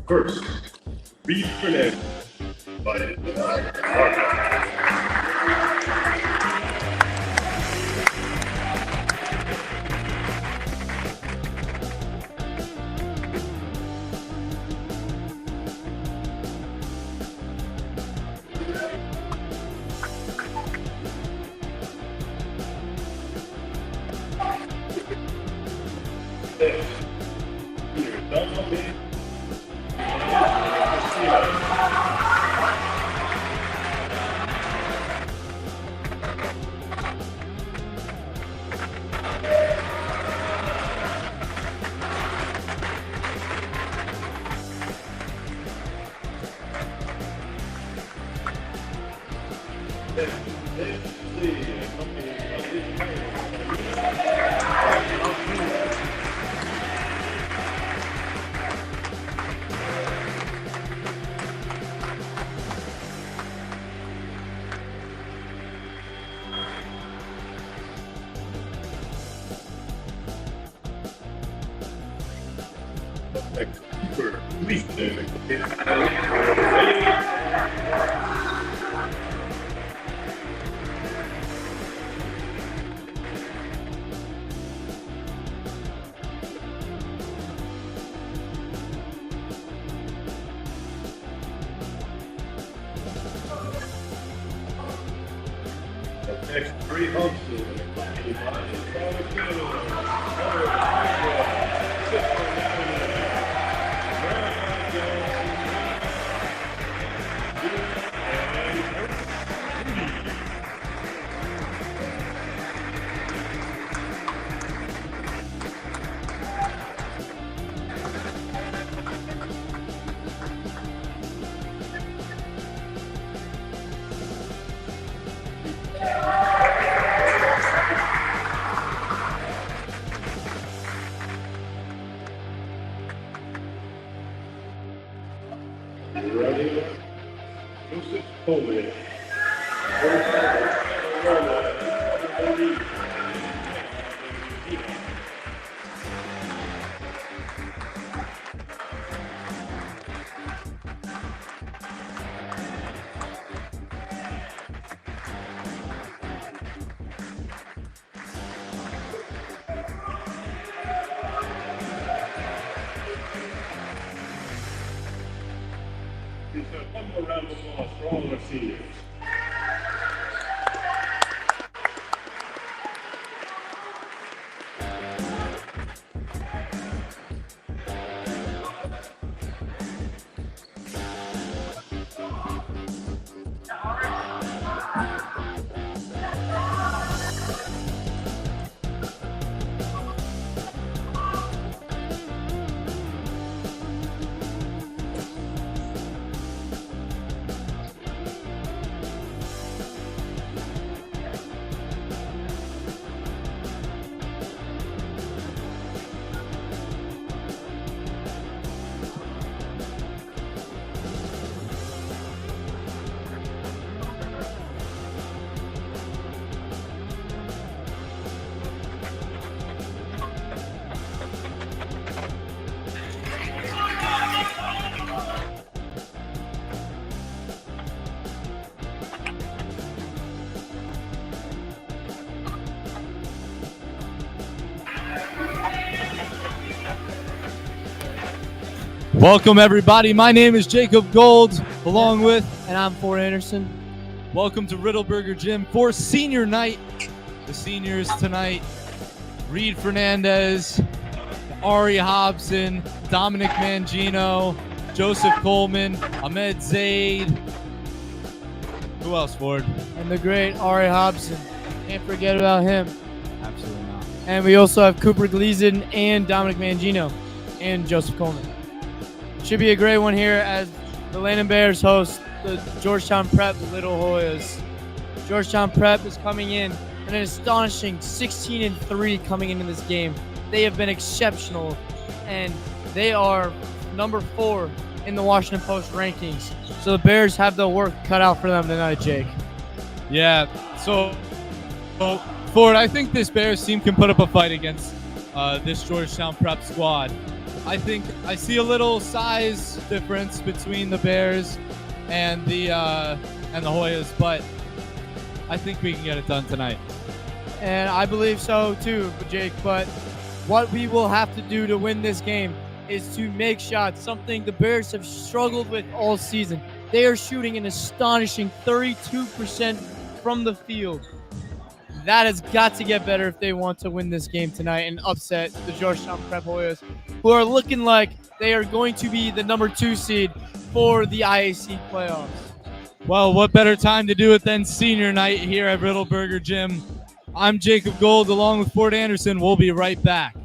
First, Reed Fernandez. Next, three humps. One more round of applause for all of our seniors. Welcome, everybody. My name is Jacob Gold, along with... And I'm Ford Anderson. Welcome to Riddleberger Gym for senior night. The seniors tonight, Reed Fernandez, Ari Hobson, Dominic Mangino, Joseph Coleman, Ahmed Zaid. Who else, Ford? And the great Ari Hobson. Can't forget about him. Absolutely not. And we also have Cooper Gleason and Dominic Mangino and Joseph Coleman. Should be a great one here as the Landon Bears host the Georgetown Prep Little Hoyas. Georgetown Prep is coming in an astonishing 16-3 coming into this game. They have been exceptional, and they are number 4 in the Washington Post rankings. So the Bears have the work cut out for them tonight, Jake. Yeah, so Ford, I think this Bears team can put up a fight against this Georgetown Prep squad. I think I see a little size difference between the Bears and the Hoyas, but I think we can get it done tonight. And I believe so too, Jake. But what we will have to do to win this game is to make shots, something the Bears have struggled with all season. They are shooting an astonishing 32% from the field. That has got to get better if they want to win this game tonight and upset the Georgetown Prep Hoyas, who are looking like they are going to be the number 2 seed for the IAC playoffs. Well, what better time to do it than senior night here at Riddleberger Gym? I'm Jacob Gold along with Ford Anderson. We'll be right back.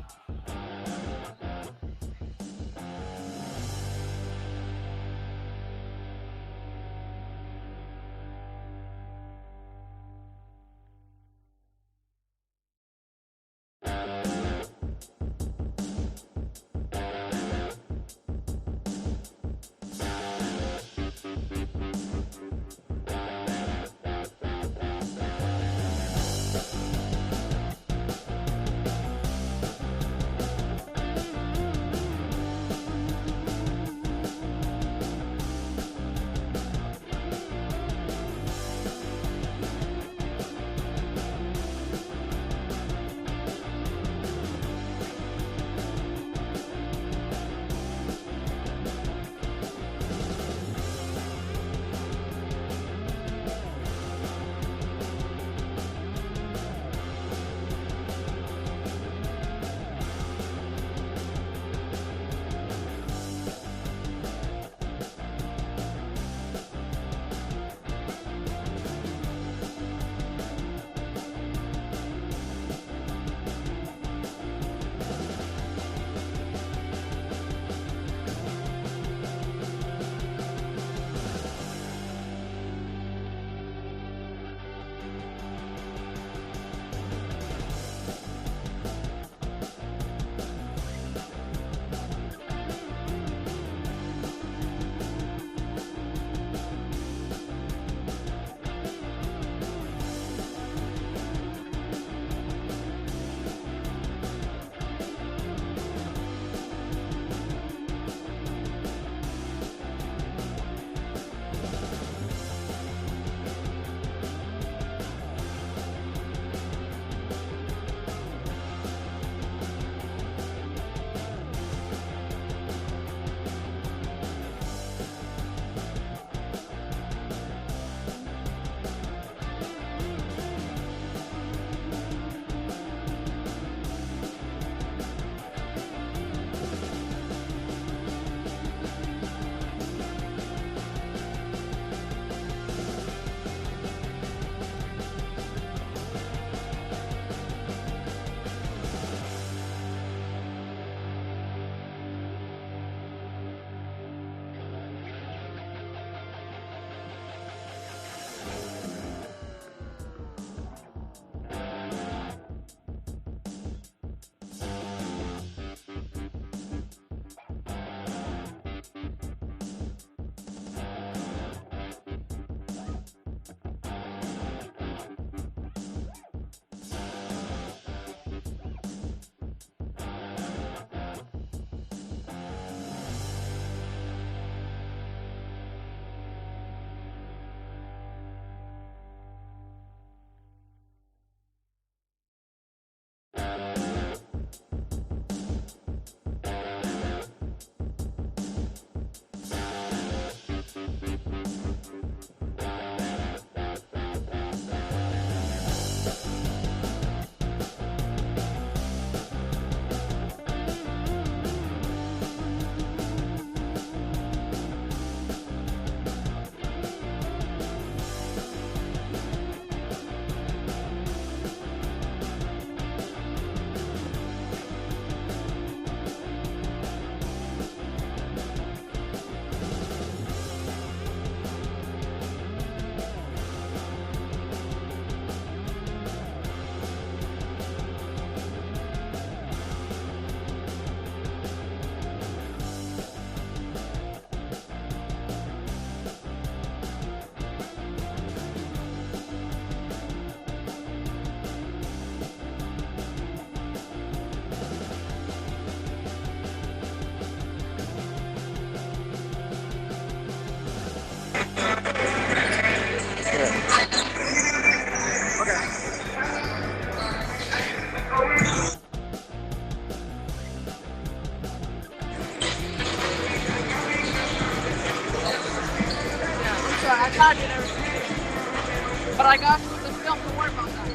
I tagged it everything. But I got you with the film, don't worry about that.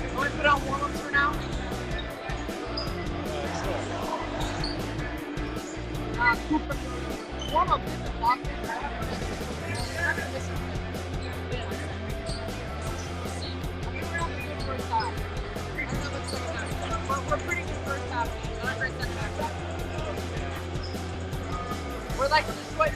Can we put on warm-ups for now? Cooper, warm-ups in the top. We're pretty good first half, not great second half. We're like this way.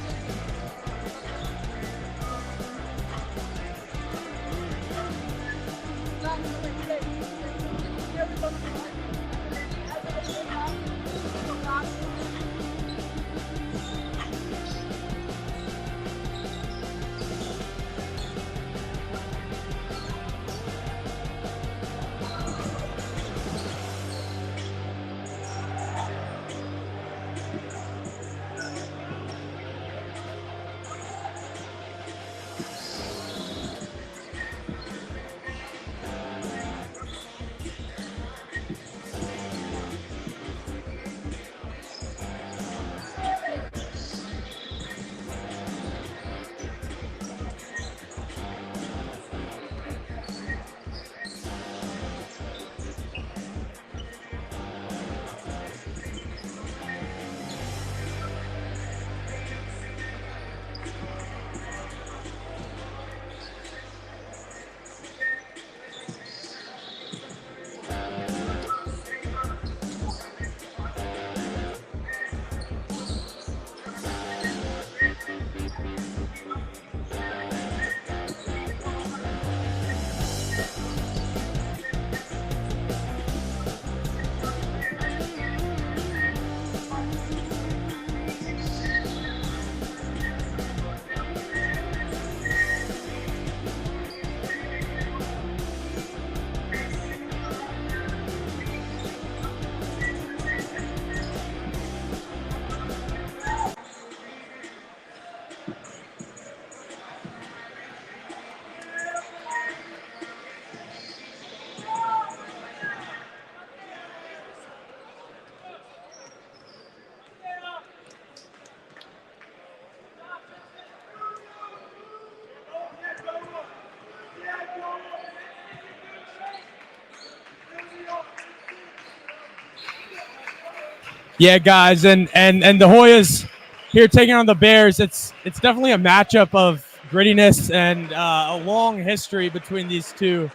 Yeah, guys, and the Hoyas here taking on the Bears. It's definitely a matchup of grittiness and a long history between these two.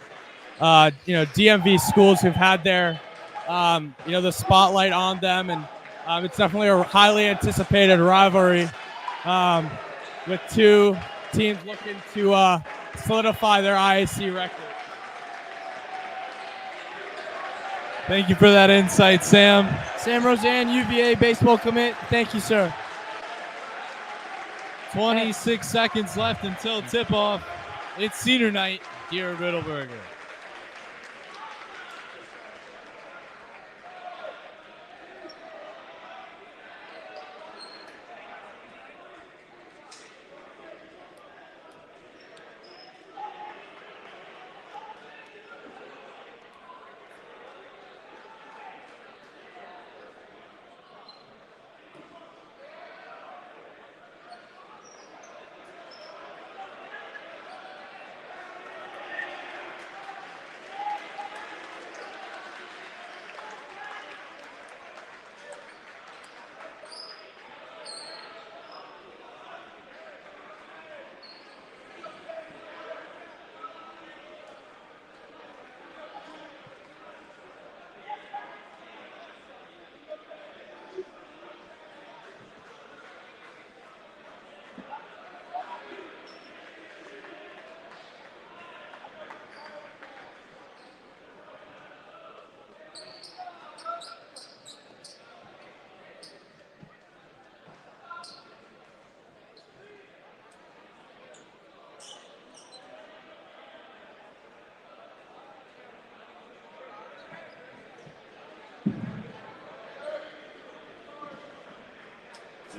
DMV schools who've had their the spotlight on them, and it's definitely a highly anticipated rivalry with two teams looking to solidify their IAC record. Thank you for that insight, Sam. Sam Roseanne, UVA baseball commit. Thank you, sir. 26 seconds left until tip-off. It's senior night here at Middleburger.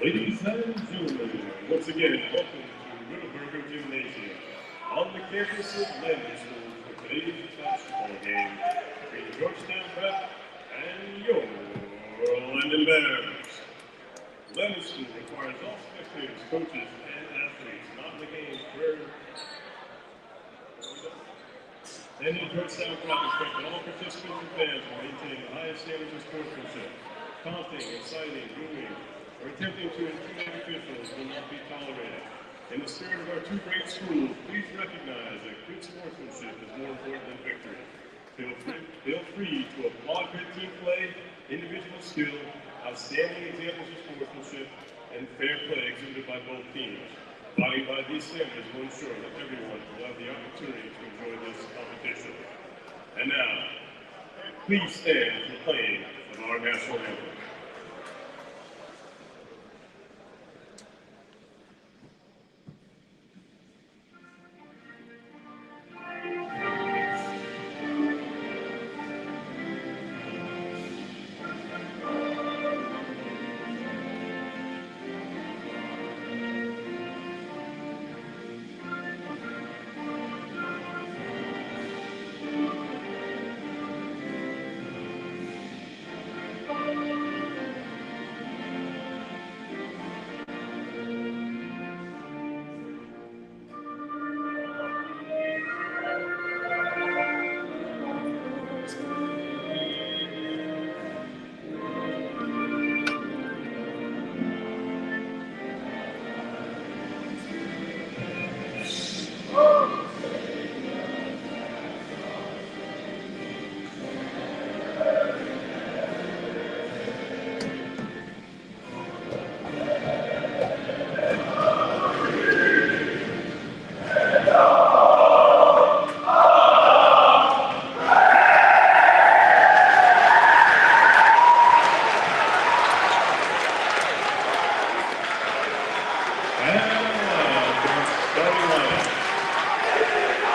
Ladies and gentlemen, once again, welcome to Middleburger Gymnasium on the campus of Landon School for today's basketball game between Georgetown Prep and your Landon Bears. Landon School requires all spectators, coaches, and athletes not on the game's third. And the Georgetown Prep expect all participants and fans to maintain the highest standards of sportsmanship. Taunting, inciting, booing, or attempting to intimidate officials will not be tolerated. In the spirit of our two great schools, please recognize that good sportsmanship is more important than victory. Feel free to applaud good team play, individual skill, outstanding examples of sportsmanship, and fair play exhibited by both teams. Abiding by these standards will ensure that everyone will have the opportunity to enjoy this competition. And now, please stand for the playing of our national anthem.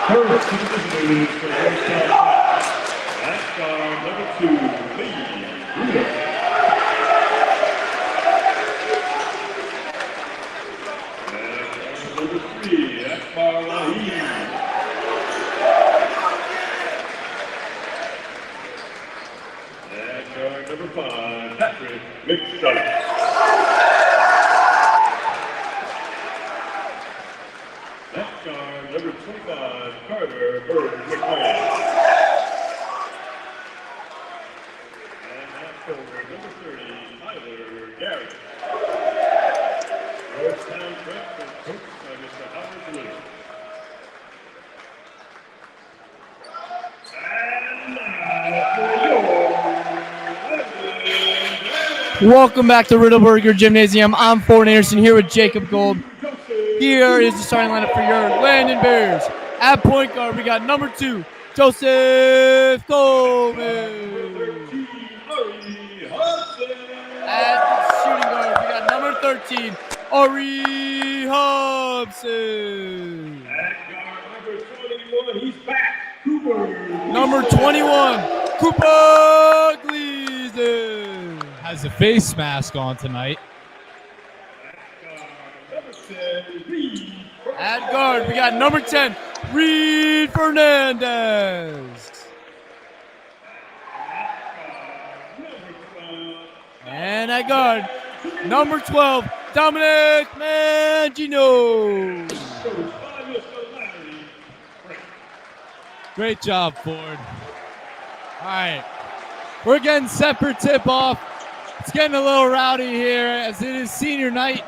First to the visitors for Georgetown Prep. That's guard number 2, Lee Bruder. And number 3, Akbar Lahim. And guard number 5, Patrick McDonough. Left guard number 25, Carter Bird McLean. And left forward number 30, Tyler Garrett. Georgetown Prep is coached by Mr. Howard Blue. And now for your Welcome back to Riddleberger Gymnasium. I'm Ford Anderson here with Jacob Gold. Here is the starting lineup for your Landon Bears. At point guard, we got number 2, Joseph Coleman. At shooting guard, we got number 13, Ari Hobson. At guard number 21, he's back, Cooper. Number 21, Cooper Gleason. Has a face mask on tonight. At guard, we got number 10, Reed Fernandez. And at guard, number 12, Dominic Mangino. Great job, Ford. All right. We're getting set for tip-off. It's getting a little rowdy here as it is senior night.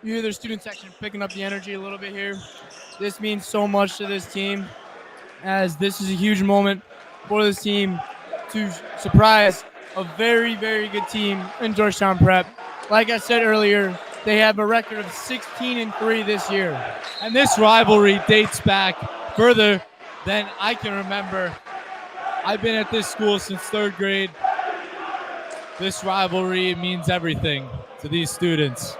You hear their student section picking up the energy a little bit here. This means so much to this team, as this is a huge moment for this team to surprise a very, very good team in Georgetown Prep. Like I said earlier, they have a record of 16-3 this year. And this rivalry dates back further than I can remember. I've been at this school since 3rd grade. This rivalry means everything to these students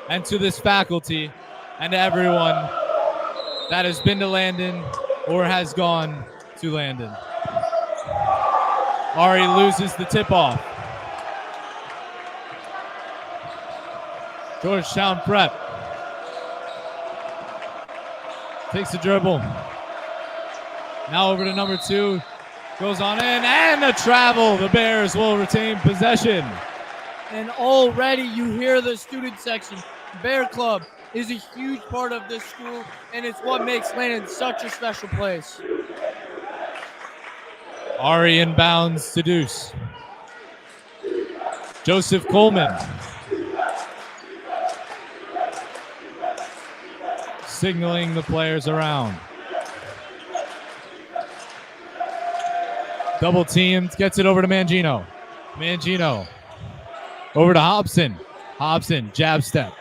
and to this faculty and to everyone that has been to Landon or has gone to Landon. Ari loses the tip-off. Georgetown Prep takes the dribble. Now over to number 2. Goes on in, and a travel. The Bears will retain possession. And already you hear the student section. Bear Club is a huge part of this school, and it's what makes Landon such a special place. Ari inbounds to Deuce. Joseph Coleman. Signaling the players around. Double teamed, gets it over to Mangino. Mangino over to Hobson. Hobson, jab step.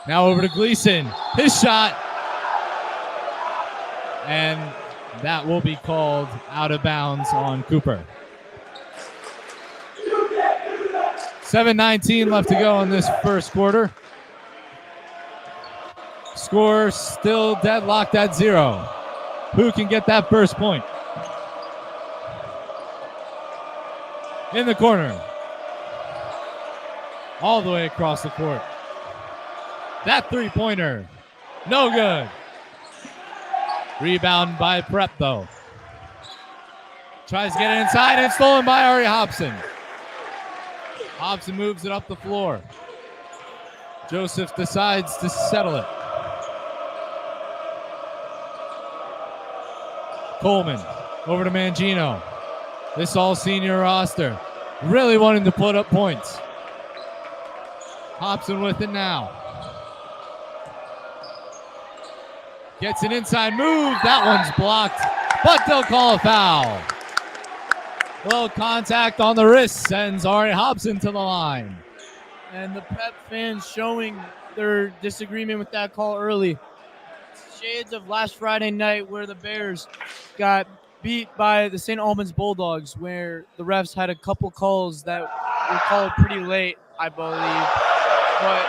Now over to Gleason. His shot. And that will be called out of bounds on Cooper. 7:19 left to go in this first quarter. Score still deadlocked at 0. Who can get that first point? In the corner. All the way across the court. That three-pointer. No good. Rebound by Prep, though. Tries to get it inside and stolen by Ari Hobson. Hobson moves it up the floor. Joseph decides to settle it. Coleman over to Mangino. This all-senior roster really wanting to put up points. Hobson with it now. Gets an inside move. That one's blocked, but they'll call a foul. A little contact on the wrist sends Ari Hobson to the line. And the Prep fans showing their disagreement with that call early. Shades of last Friday night where the Bears got beat by the St. Albans Bulldogs, where the refs had a couple calls that were called pretty late, I believe. But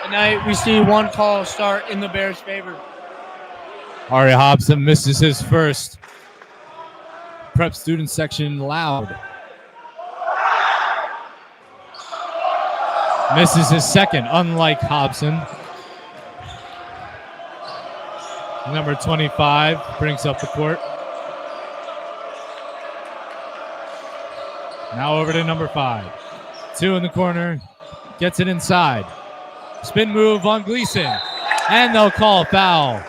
tonight we see one call start in the Bears' favor. Ari Hobson misses his first. Prep student section loud. Misses his second, unlike Hobson. Number 25 brings up the court. Now over to number 5. 2 in the corner. Gets it inside. Spin move on Gleason. And they'll call a foul.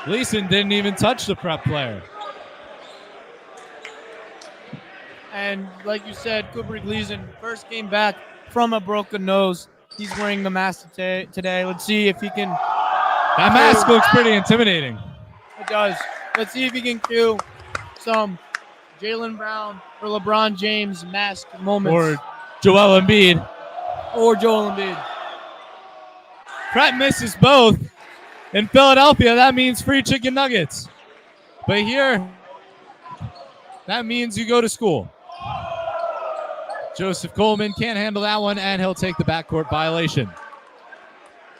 Gleason didn't even touch the Prep player. And like you said, Cooper Gleason, first game back from a broken nose. He's wearing the mask today. Let's see if he can. That mask looks pretty intimidating. It does. Let's see if he can cue some Jaylen Brown or LeBron James mask moments. Or Joel Embiid. Prep misses both. In Philadelphia, that means free chicken nuggets. But here, that means you go to school. Joseph Coleman can't handle that one, and he'll take the backcourt violation.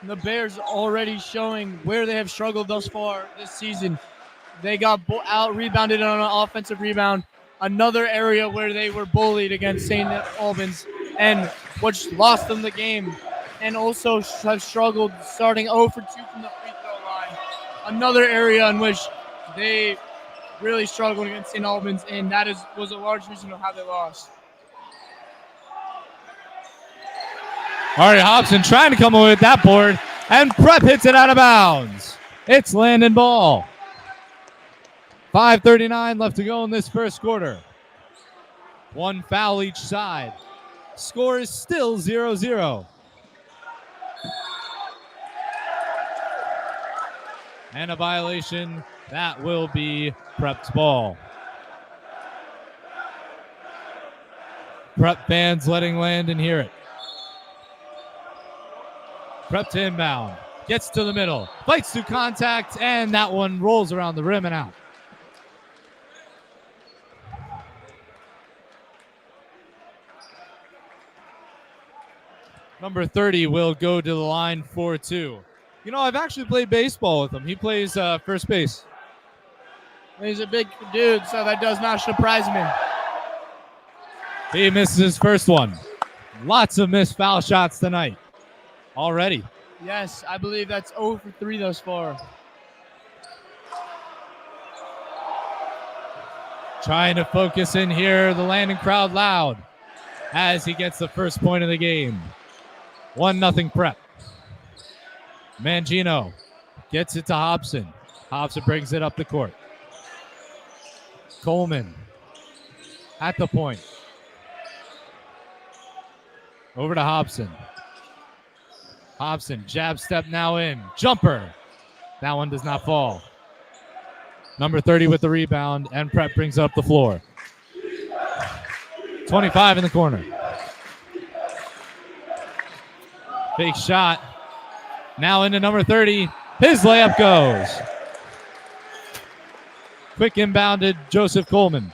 The Bears already showing where they have struggled thus far this season. They got out-rebounded on an offensive rebound. Another area where they were bullied against St. Albans, and which lost them the game. And also have struggled starting 0 for 2 from the free throw line. Another area in which they really struggled against St. Albans, and that was a large reason of how they lost. Ari Hobson trying to come away with that board, and Prep hits it out of bounds. It's Landon ball. 5:39 left to go in this first quarter. One foul each side. Score is still 0-0. And a violation. That will be Prep's ball. Prep fans letting Landon hear it. Prep to inbound. Gets to the middle. Fights through contact, and that one rolls around the rim and out. Number 30 will go to the line for 2. You know, I've actually played baseball with him. He plays first base. He's a big dude, so that does not surprise me. He misses his first one. Lots of missed foul shots tonight already. Yes, I believe that's 0 for 3 thus far. Trying to focus in here, the Landon crowd loud as he gets the first point of the game. 1-0 Prep. Mangino gets it to Hobson. Hobson brings it up the court. Coleman at the point. Over to Hobson. Hobson, jab step now in. Jumper. That one does not fall. Number 30 with the rebound, and Prep brings it up the floor. 25 in the corner. Fake shot. Now into number 30. His layup goes. Quick inbounded Joseph Coleman.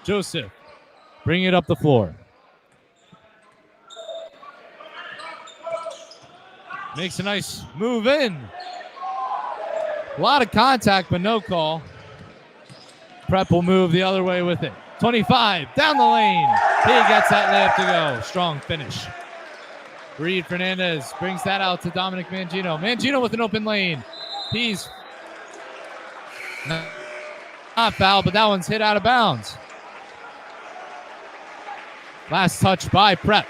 Joseph, bring it up the floor. Makes a nice move in. A lot of contact, but no call. Prep will move the other way with it. 25, down the lane. He gets that layup to go. Strong finish. Reed Fernandez brings that out to Dominic Mangino. Mangino with an open lane. He's not fouled, but that one's hit out of bounds. Last touch by Prep.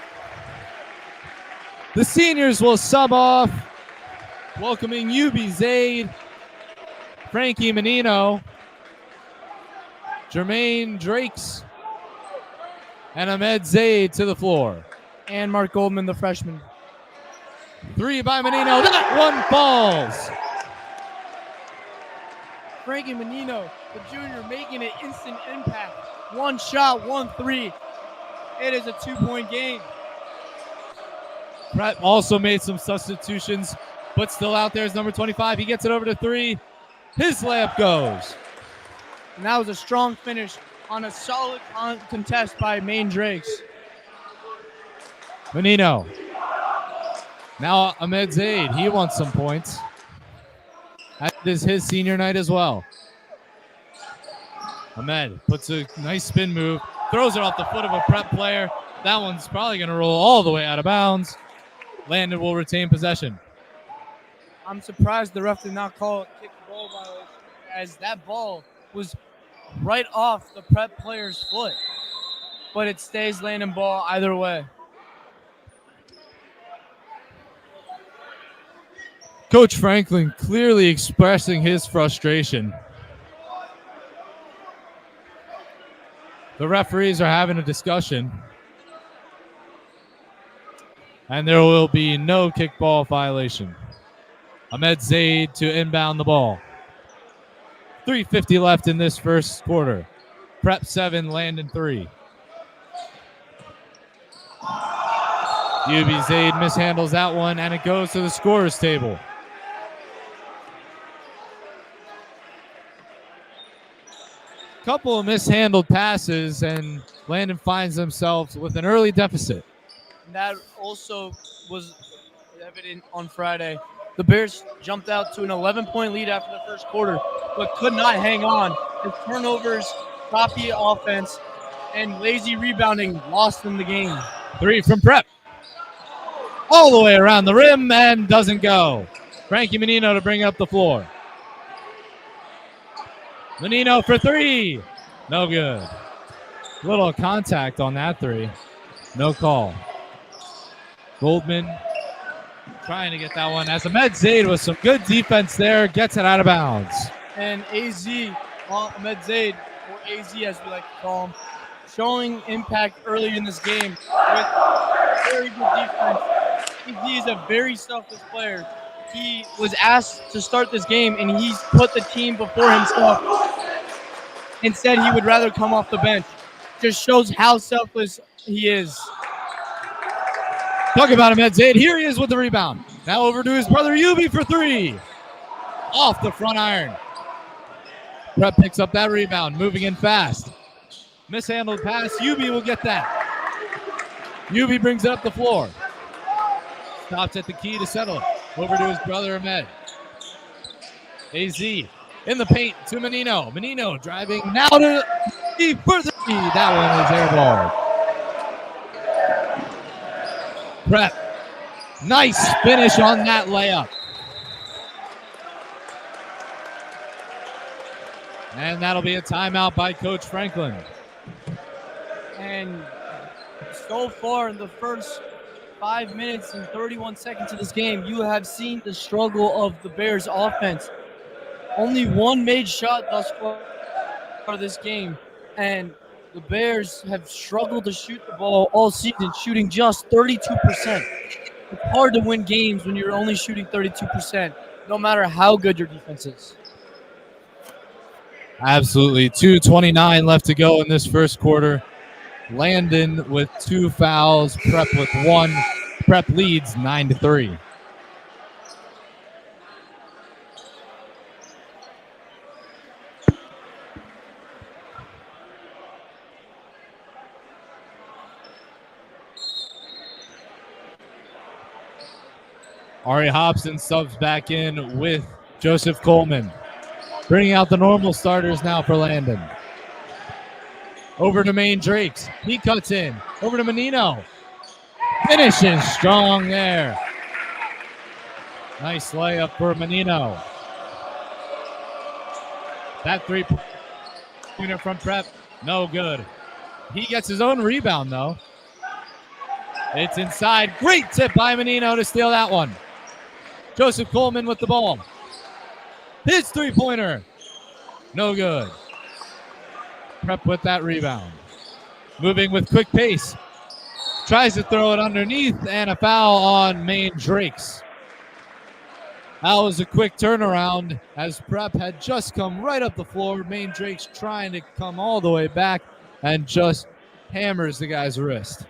The seniors will sub off, welcoming Yubi Zaid, Frankie Menino, Jermaine Drakes, and Ahmed Zaid to the floor. And Mark Goldman, the freshman. 3 by Menino. That one falls. Frankie Menino, the junior, making an instant impact. 1 shot, 1 3. It is a 2-point game. Prep also made some substitutions, but still out there is number 25. He gets it over to 3. His layup goes. And that was a strong finish on a solid contest by Maine Drakes. Menino. Now Ahmed Zaid. He wants some points. That is his senior night as well. Ahmed puts a nice spin move. Throws it off the foot of a Prep player. That one's probably going to roll all the way out of bounds. Landon will retain possession. I'm surprised the ref did not call a kick ball violation, as that ball was right off the Prep player's foot. But it stays Landon ball either way. Coach Franklin clearly expressing his frustration. The referees are having a discussion. And there will be no kickball violation. Ahmed Zaid to inbound the ball. 3:50 left in this first quarter. Prep 7, Landon 3. UB Zaid mishandles that one, and it goes to the scorer's table. Couple of mishandled passes, and Landon finds themselves with an early deficit. That also was evident on Friday. The Bears jumped out to an 11-point lead after the first quarter, but could not hang on. The turnovers, sloppy offense, and lazy rebounding lost them the game. 3 from Prep. All the way around the rim and doesn't go. Frankie Menino to bring up the floor. Menino for 3. No good. Little contact on that 3. No call. Goldman trying to get that one as Ahmed Zaid with some good defense there, gets it out of bounds. And AZ, Ahmed Zaid, or AZ as we like to call him, showing impact early in this game with very good defense. AZ is a very selfless player. He was asked to start this game, and he's put the team before himself and said he would rather come off the bench. Just shows how selfless he is. Talk about Ahmed Zaid. Here he is with the rebound. Now over to his brother Yubi for 3. Off the front iron. Prep picks up that rebound, moving in fast. Mishandled pass. Yubi will get that. UB brings it up the floor. Stops at the key to settle it. Over to his brother Ahmed. AZ in the paint to Menino. Menino driving now to the further. That one is airball. Prep. Nice finish on that layup. And that'll be a timeout by Coach Franklin. And so far in the first 5 minutes and 31 seconds of this game, you have seen the struggle of the Bears offense. Only one made shot thus far this game, and the Bears have struggled to shoot the ball all season, shooting just 32%. It's hard to win games when you're only shooting 32%, no matter how good your defense is. Absolutely. 2:29 left to go in this first quarter. Landon with 2 fouls, Prep with 1. Prep leads 9-3. Ari Hobson subs back in with Joseph Coleman. Bringing out the normal starters now for Landon. Over to Maine Drakes. He cuts in. Over to Menino. Finishing strong there. Nice layup for Menino. That three-pointer from Prep, no good. He gets his own rebound, though. It's inside. Great tip by Menino to steal that one. Joseph Coleman with the ball. His three-pointer. No good. Prep with that rebound. Moving with quick pace. Tries to throw it underneath, and a foul on Maine Drakes. That was a quick turnaround as Prep had just come right up the floor. Maine Drakes trying to come all the way back and just hammers the guy's wrist.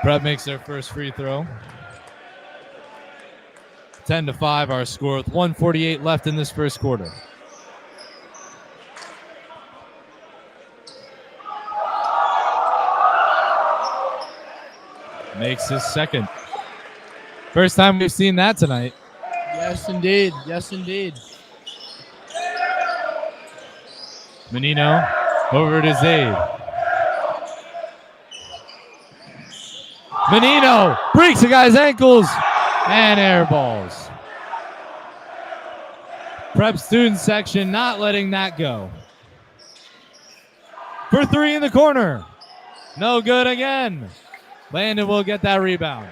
Prep makes their first free throw. 10-5 our score with 1:48 left in this first quarter. Makes his second. First time we've seen that tonight. Yes, indeed. Yes, indeed. Menino over to Zaid. Menino breaks the guy's ankles and air balls. Prep student section not letting that go. For three in the corner. No good again. Landon will get that rebound.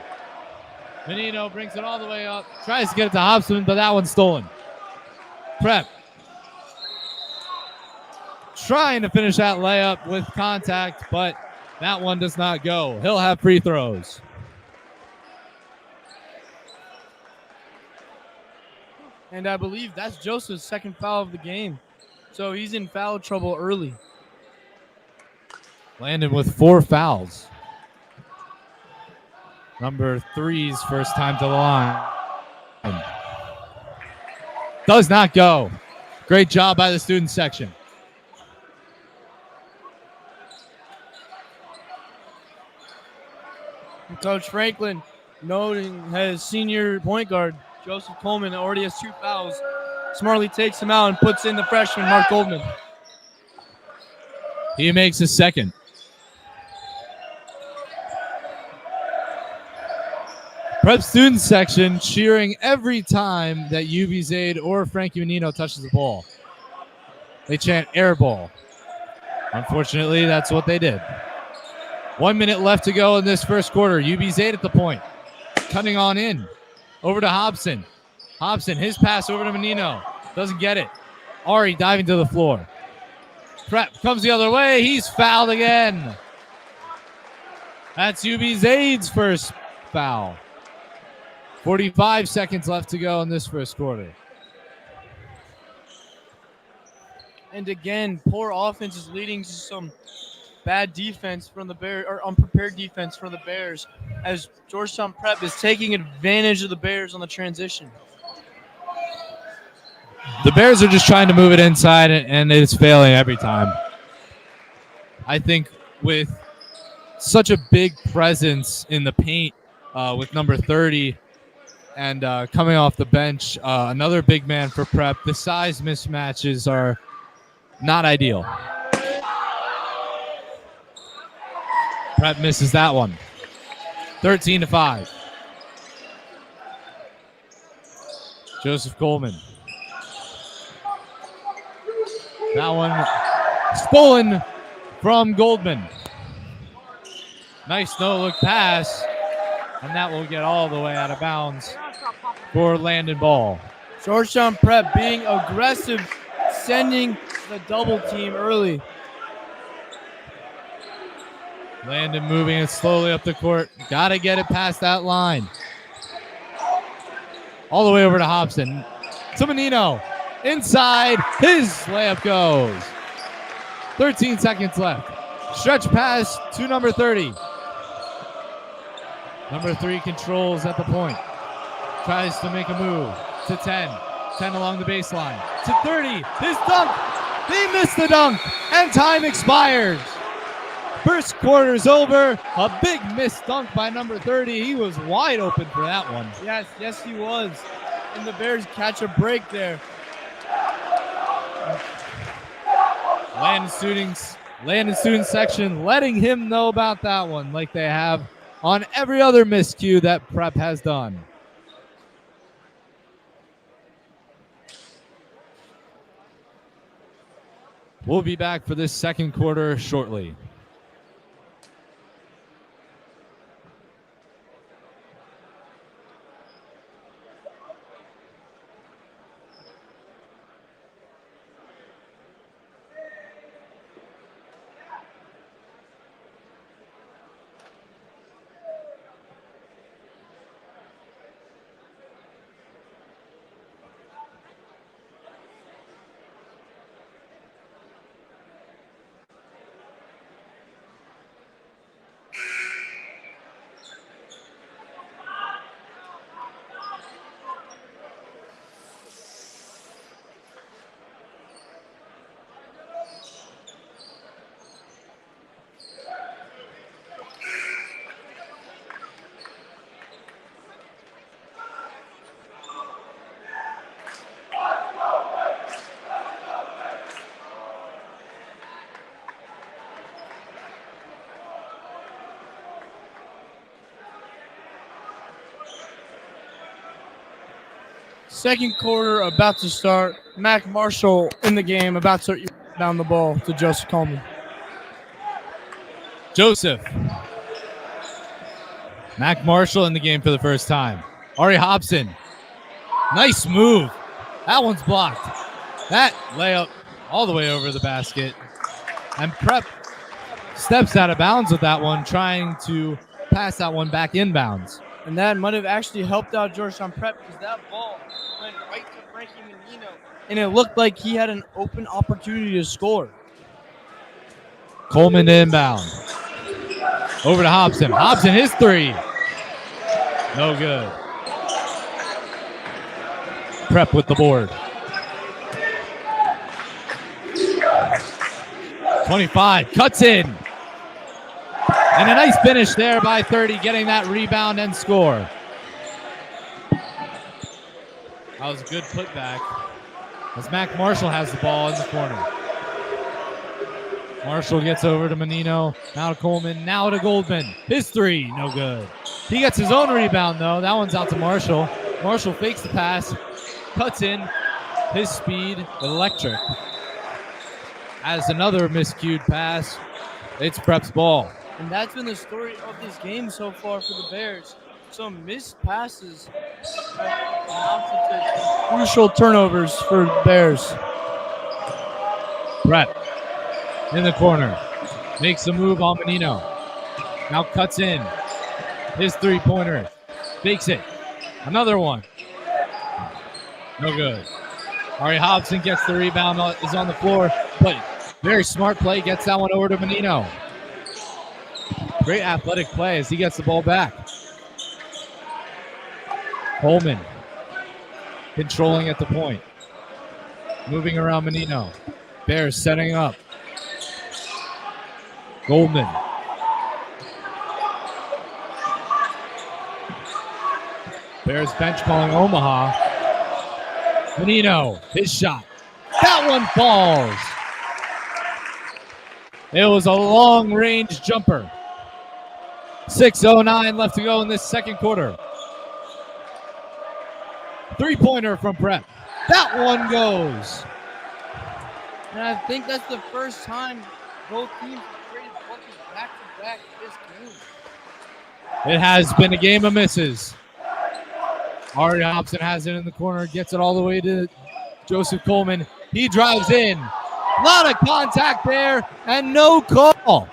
Menino brings it all the way up. Tries to get it to Hobson, but that one's stolen. Prep trying to finish that layup with contact, but that one does not go. He'll have free throws. And I believe that's Joseph's second foul of the game. So he's in foul trouble early. Landon with 4 fouls. Number 3's first time to the line. Does not go. Great job by the student section. And Coach Franklin, noting his senior point guard, Joseph Coleman, already has 2 fouls. Smartly takes him out and puts in the freshman, Mark Goldman. He makes his second. Prep student section cheering every time that UB Zaid or Frankie Menino touches the ball. They chant air ball. Unfortunately, that's what they did. 1 minute left to go in this first quarter. UB Zaid at the point. Cutting on in. Over to Hobson. Hobson, his pass over to Menino. Doesn't get it. Ari diving to the floor. Prep comes the other way. He's fouled again. That's UB Zaid's first foul. 45 seconds left to go in this first quarter. And again, poor offense is leading to some bad defense from the Bears, or unprepared defense from the Bears, as Georgetown Prep is taking advantage of the Bears on the transition. The Bears are just trying to move it inside, and it's failing every time. I think with such a big presence in the paint with number 30 and coming off the bench, another big man for Prep, the size mismatches are not ideal. Prep misses that one. 13-5. Joseph Coleman. That one stolen from Goldman. Nice no-look pass, and that will get all the way out of bounds for Landon Ball. Georgetown Prep being aggressive, sending the double team early. Landon moving it slowly up the court. Got to get it past that line. All the way over to Hobson. To Menino. Inside. His layup goes. 13 seconds left. Stretch pass to number 30. Number 3 controls at the point. Tries to make a move to 10. 10 along the baseline. To 30. His dunk. They missed the dunk. And time expires. First quarter's over. A big missed dunk by number 30. He was wide open for that one. Yes, he was. And the Bears catch a break there. Landon student section letting him know about that one like they have on every other miscue that Prep has done. We'll be back for this second quarter shortly. Second quarter about to start. Mac Marshall in the game, about to down the ball to Joseph Coleman. Joseph. Mac Marshall in the game for the first time. Ari Hobson. Nice move. That one's blocked. That layup all the way over the basket. And Prep steps out of bounds with that one, trying to pass that one back inbounds. And that might have actually helped out Georgetown Prep because that ball went right to Frankie Menino. And it looked like he had an open opportunity to score. Coleman to inbound. Over to Hobson. Hobson, his three. No good. Prep with the board. 25, cuts in. And a nice finish there by 30, getting that rebound and score. That was a good putback as Mac Marshall has the ball in the corner. Marshall gets over to Menino, now to Coleman, now to Goldman. His three, no good. He gets his own rebound, though. That one's out to Marshall. Marshall fakes the pass, cuts in. His speed, electric. As another miscued pass, it's Prep's ball. And that's been the story of this game so far for the Bears. Some missed passes have amounted to crucial turnovers for the Bears. Prep in the corner. Makes a move on Menino. Now cuts in. His three-pointer. Fakes it. Another one. No good. Ari Hobson gets the rebound, is on the floor, but very smart play, gets that one over to Menino. Great athletic play as he gets the ball back. Coleman controlling at the point. Moving around Menino. Bears setting up. Goldman. Bears bench calling Omaha. Menino, his shot. That one falls. It was a long-range jumper. 6:09 left to go in this second quarter. Three-pointer from Prep. That one goes. And I think that's the first time both teams have traded buckets back-to-back this game. It has been a game of misses. Ari Hobson has it in the corner, gets it all the way to Joseph Coleman. He drives in. A lot of contact there and no call.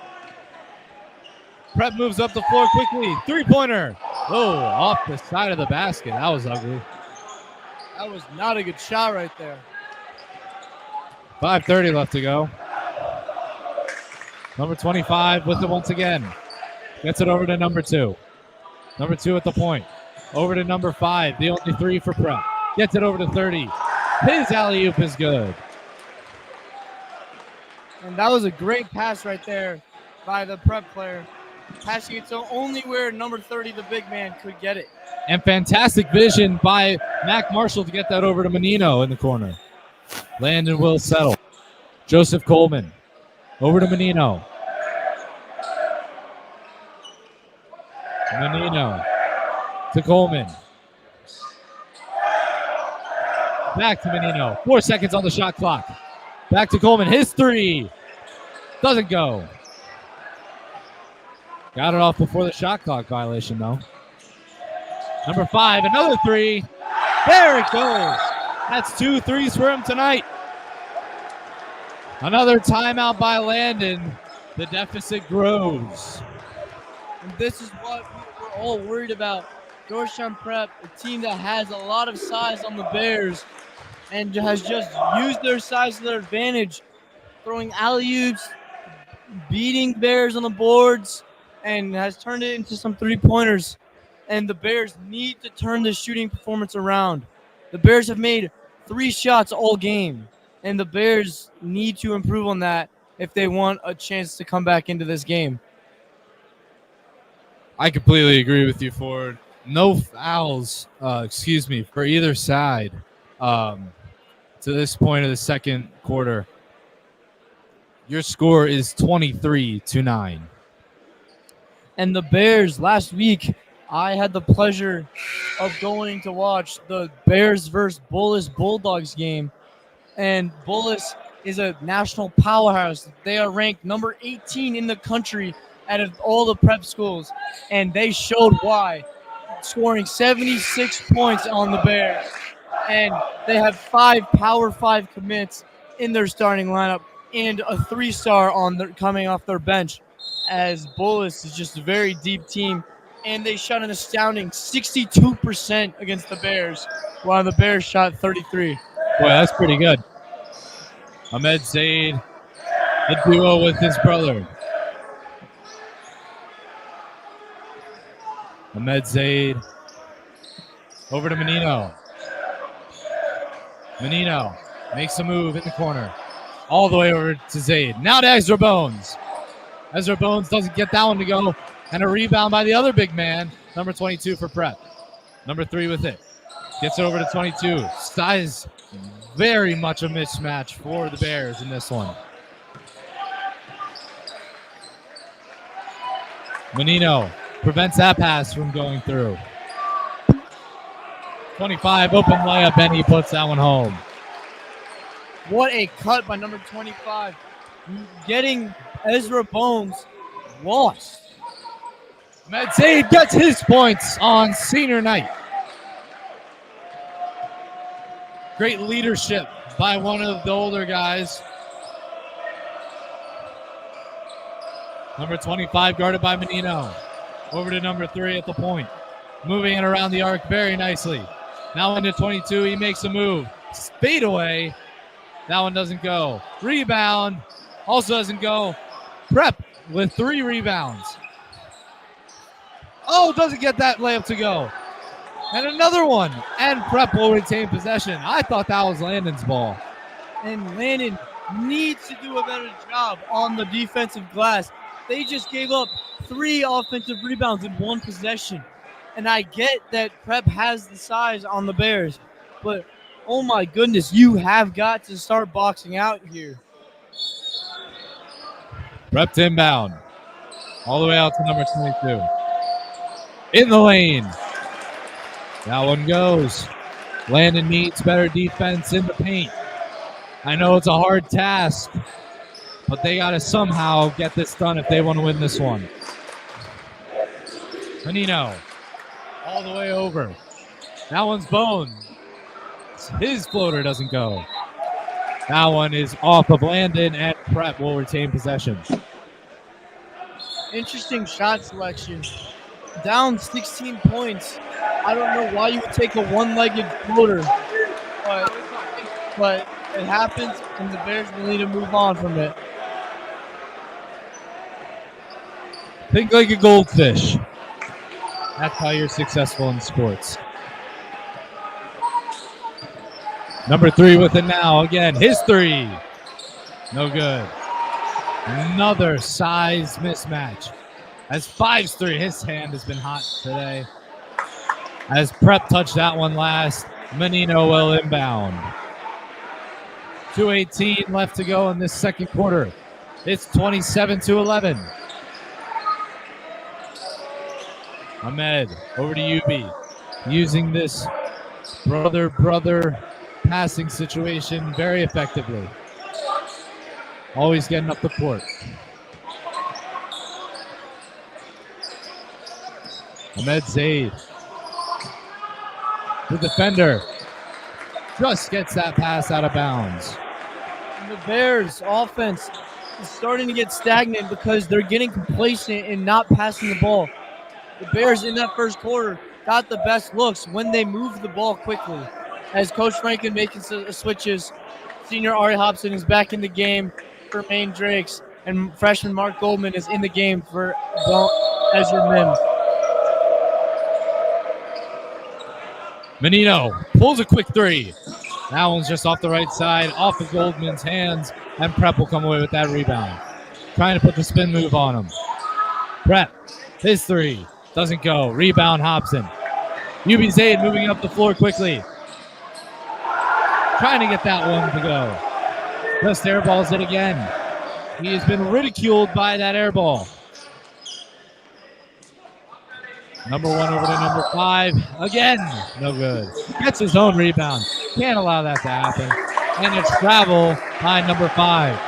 Prep moves up the floor quickly. Three-pointer. Oh, off the side of the basket. That was ugly. That was not a good shot right there. 5:30 left to go. Number 25 with it once again. Gets it over to number 2. Number 2 at the point. Over to number 5. The only 3 for Prep. Gets it over to 30. His alley-oop is good. And that was a great pass right there by the Prep player. Passing it so only where number 30, the big man, could get it. And fantastic vision by Mac Marshall to get that over to Menino in the corner. Landon will settle. Joseph Coleman. Over to Menino. Menino to Coleman. Back to Menino. 4 seconds on the shot clock. Back to Coleman. His three. Doesn't go. Got it off before the shot clock violation, though. Number 5, another three. There it goes. That's 2 threes for him tonight. Another timeout by Landon. The deficit grows. And this is what we're all worried about. Georgetown Prep, a team that has a lot of size on the Bears and has just used their size to their advantage, throwing alley-oops, beating Bears on the boards, and has turned it into some three-pointers. And the Bears need to turn this shooting performance around. The Bears have made 3 shots all game, and the Bears need to improve on that if they want a chance to come back into this game. I completely agree with you, Ford. No fouls, for either side to this point of the second quarter. Your score is 23-9. And the Bears, last week, I had the pleasure of going to watch the Bears versus Bullis Bulldogs game. And Bullis is a national powerhouse. They are ranked number 18 in the country out of all the prep schools. And they showed why, scoring 76 points on the Bears. And they have 5 Power 5 commits in their starting lineup and a 3-star coming off their bench, as Bullis is just a very deep team. And they shot an astounding 62% against the Bears, while the Bears shot 33. Boy, that's pretty good. Ahmed Zaid, a duo with his brother. Ahmed Zaid over to Menino. Menino makes a move in the corner. All the way over to Zaid. Now to Ezra Bones. Ezra Bones doesn't get that one to go. And a rebound by the other big man, number 22 for Prep. Number 3 with it. Gets it over to 22. Size, very much a mismatch for the Bears in this one. Menino prevents that pass from going through. 25, open layup, and he puts that one home. What a cut by number 25. Getting Ezra Bones lost. Ahmed Zaid gets his points on senior night. Great leadership by one of the older guys. Number 25 guarded by Menino. Over to number 3 at the point. Moving it around the arc very nicely. Now into 22, he makes a move. Fade away. That one doesn't go. Rebound. Also doesn't go. Prep with 3 rebounds. Oh, doesn't get that layup to go. And another one. And Prep will retain possession. I thought that was Landon's ball. and Landon needs to do a better job on the defensive glass. They just gave up 3 offensive rebounds in 1 possession. And I get that Prep has the size on the Bears, but oh my goodness, you have got to start boxing out here. Prep to inbound. All the way out to number 22. In the lane. That one goes. Landon needs better defense in the paint. I know it's a hard task, but they got to somehow get this done if they want to win this one. Menino. All the way over. That one's Bone. His floater doesn't go. That one is off of Landon, and Prep will retain possession. Interesting shot selection. Down 16 points. I don't know why you would take a one-legged floater, but it happens, and the Bears will need to move on from it. Think like a goldfish. That's how you're successful in sports. Number 3 with it now. Again, his 3. No good. Another size mismatch. As 5's 3, his hand has been hot today. As Prep touched that one last, Menino will inbound. 2:18 left to go in this second quarter. It's 27-11. Ahmed over to Ubi, using this brother passing situation very effectively. Always getting up the court. Ahmed Zaid. The defender just gets that pass out of bounds. And the Bears offense is starting to get stagnant because they're getting complacent and not passing the ball. The Bears in that first quarter got the best looks when they moved the ball quickly. As Coach Franklin making switches, senior Ari Hobson is back in the game for Maine Drakes, and freshman Mark Goldman is in the game for Ezra Mims. Menino pulls a quick 3. That one's just off the right side, off of Goldman's hands, and Prep will come away with that rebound. Trying to put the spin move on him. Prep, his 3, doesn't go. Rebound Hobson. UB Zaid moving up the floor quickly. Trying to get that one to go. Just airballs it again. He has been ridiculed by that airball. Number 1 over to number 5. Again, no good. Gets his own rebound. Can't allow that to happen. And a travel by number 5.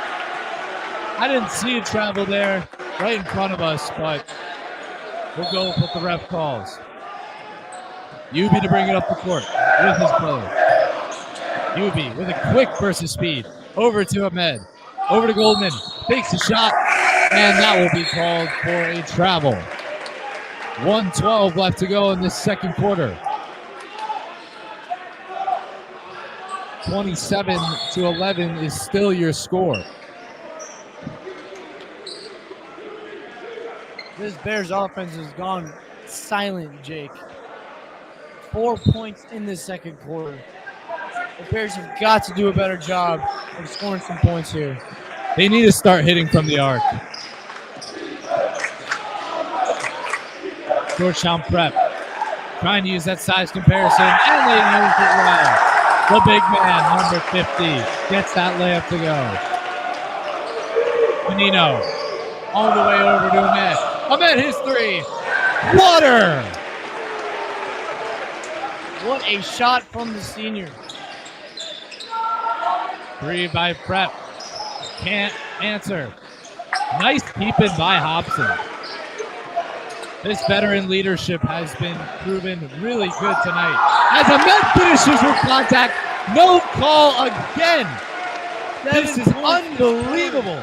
I didn't see a travel there right in front of us, but we'll go with what the ref calls. Ubi to bring it up the court with his brother. Ubi with a quick burst of speed. Over to Ahmed. Over to Goldman. Takes a shot, and that will be called for a travel. 1:12 left to go in this second quarter. 27-11 is still your score. This Bears offense has gone silent, Jake. 4 points in this second quarter. The Bears have got to do a better job of scoring some points here. They need to start hitting from the arc. Georgetown Prep trying to use that size comparison, and they used it well. The big man, number 50, gets that layup to go. Menino all the way over to Ahmed. Ahmed, his 3. Water! What a shot from the senior. 3 by Prep. Can't answer. Nice keeping by Hobson. This veteran leadership has been proven really good tonight. As Ahmed finishes with contact, no call again. This is unbelievable.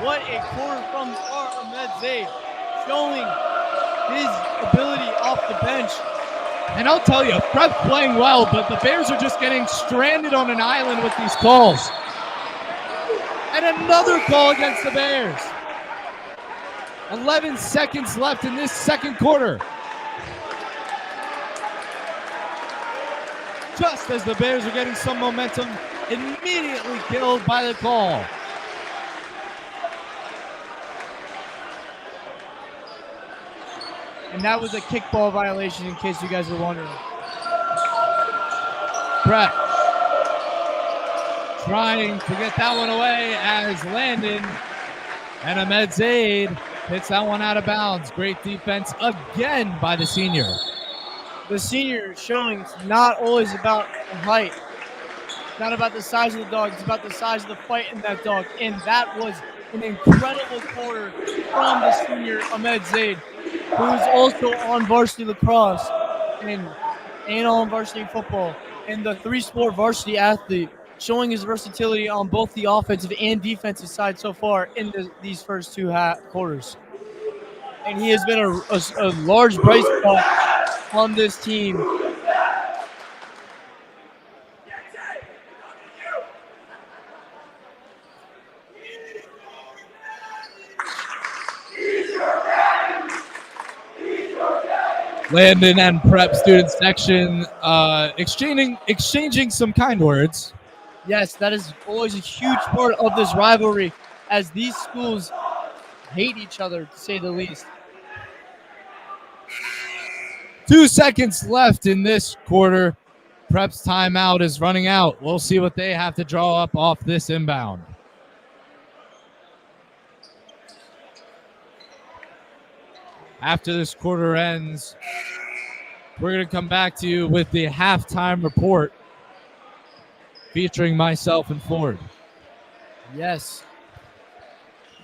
What a quarter from Ahmed Zaid, showing his ability off the bench. And I'll tell you, Prep playing well, but the Bears are just getting stranded on an island with these calls. And another call against the Bears. 11 seconds left in this second quarter. Just as the Bears are getting some momentum immediately killed by the call. And that was a kickball violation, in case you guys were wondering. Prep trying to get that one away as Landon and Ahmed Zaid hits that one out of bounds. Great defense again by the senior. The senior showing it's not always about the height. It's not about the size of the dog. It's about the size of the fight in that dog. And that was an incredible quarter from the senior Ahmed Zaid, who's also on varsity lacrosse and on varsity football, and the three-sport varsity athlete, showing his versatility on both the offensive and defensive side so far in these first two quarters. And he has been a large bright spot on this team. Landon and prep student section exchanging some kind words. Yes, that is always a huge part of this rivalry, as these schools hate each other, to say the least. 2 seconds left in this quarter. Prep's timeout is running out. We'll see what they have to draw up off this inbound. After this quarter ends, we're going to come back to you with the halftime report featuring myself and Ford. Yes.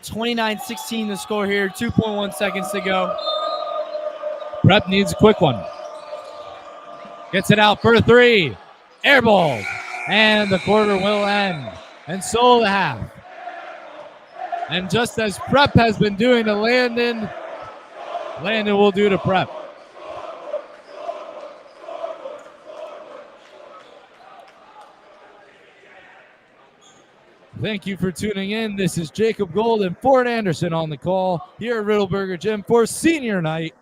29-16 the score here. 2.1 seconds to go. Prep needs a quick one. Gets it out for a three. Air ball. And the quarter will end. And so the half. And just as Prep has been doing to Landon, Landon will do to Prep. Thank you for tuning in. This is Jacob Gold and Ford Anderson on the call here at Riddleberger Gym for senior night.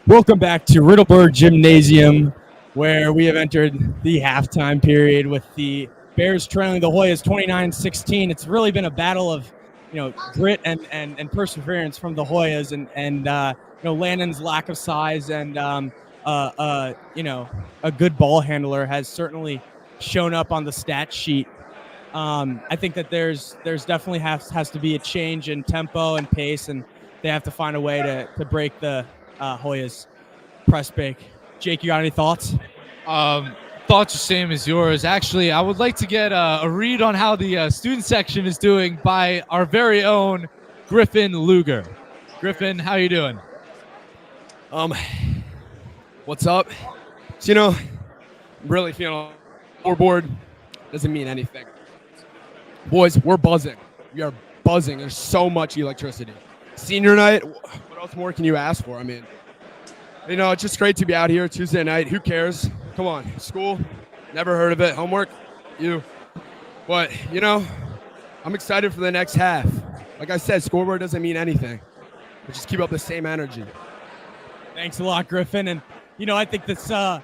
Welcome back to Riddleberg Gymnasium, where we have entered the halftime period with the Bears trailing the Hoyas 29-16. It's really been a battle of, grit and perseverance from the Hoyas, and Landon's lack of size and a good ball handler has certainly shown up on the stat sheet. I think that there's definitely has to be a change in tempo and pace, and they have to find a way to break the Hoyas press break. Jake, you got any thoughts? Thoughts the same as yours. Actually, I would like to get a read on how the student section is doing by our very own Griffin Luger. Griffin, how you doing? What's up? So, I'm really feeling scoreboard doesn't mean anything. Boys, we're buzzing. We are buzzing. There's so much electricity. Senior night, what else more can you ask for? I mean, it's just great to be out here Tuesday night. Who cares? Come on, school, never heard of it. Homework, you. But, I'm excited for the next half. Like I said, scoreboard doesn't mean anything. But just keep up the same energy. Thanks a lot, Griffin. And, I think that's the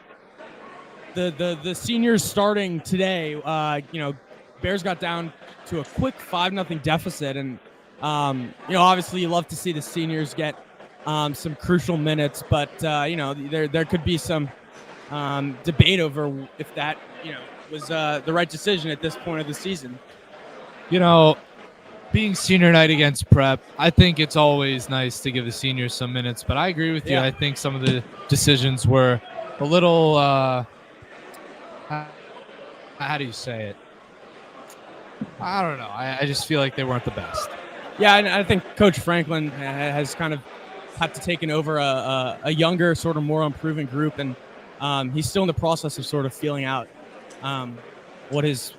seniors starting today, Bears got down to a quick 5-0 deficit. And, obviously you love to see the seniors get some crucial minutes, but, there could be some debate over if that, was the right decision at this point of the season. Being senior night against Prep, I think it's always nice to give the seniors some minutes, but I agree with you. I think some of the decisions were a little, how do you say it? I don't know. I just feel like they weren't the best. Yeah, and I think Coach Franklin has kind of had to taken over a younger, sort of more improving group, and he's still in the process of sort of feeling out what his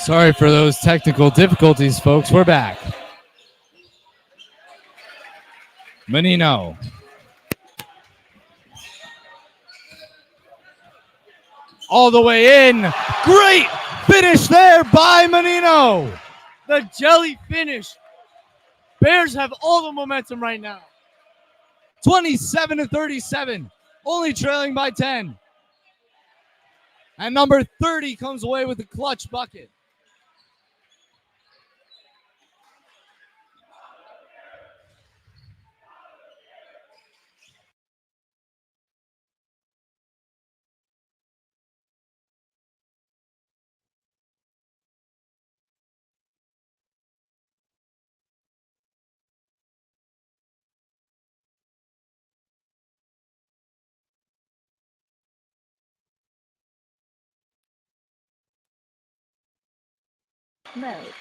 Sorry for those technical difficulties, folks. We're back. Menino. All the way in. Great finish there by Menino. The jelly finish. Bears have all the momentum right now. 27-37. Only trailing by 10. And number 30 comes away with the clutch bucket. Mode.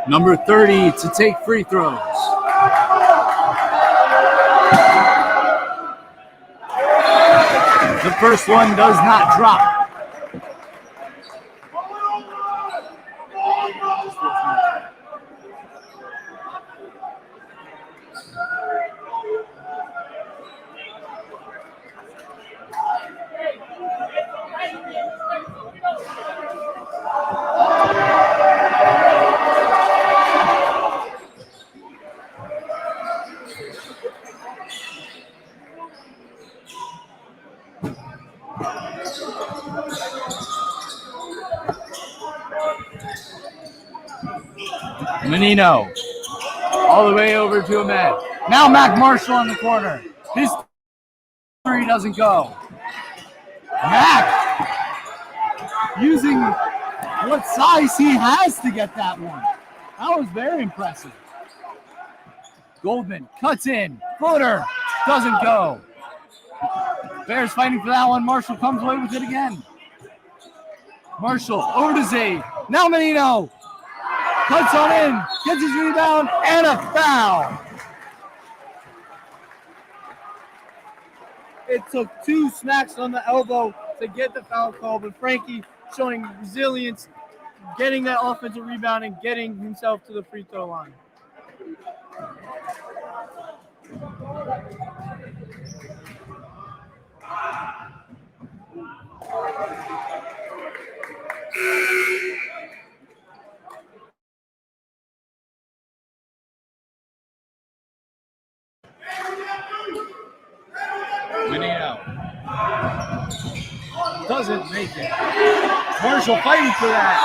Number 30 to take free throws. The first one does not drop. Menino. All the way over to Ahmed. Now Mac Marshall on the corner. His three doesn't go. Mac using what size he has to get that one. That was very impressive. Goldman cuts in. Floater doesn't go. Bears fighting for that one. Marshall comes away with it again. Marshall over to Zay. Now Menino. Cuts on in, gets his rebound, and a foul. It took 2 smacks on the elbow to get the foul call, but Frankie showing resilience, getting that offensive rebound and getting himself to the free throw line. Menino doesn't make it. Marshall fighting for that.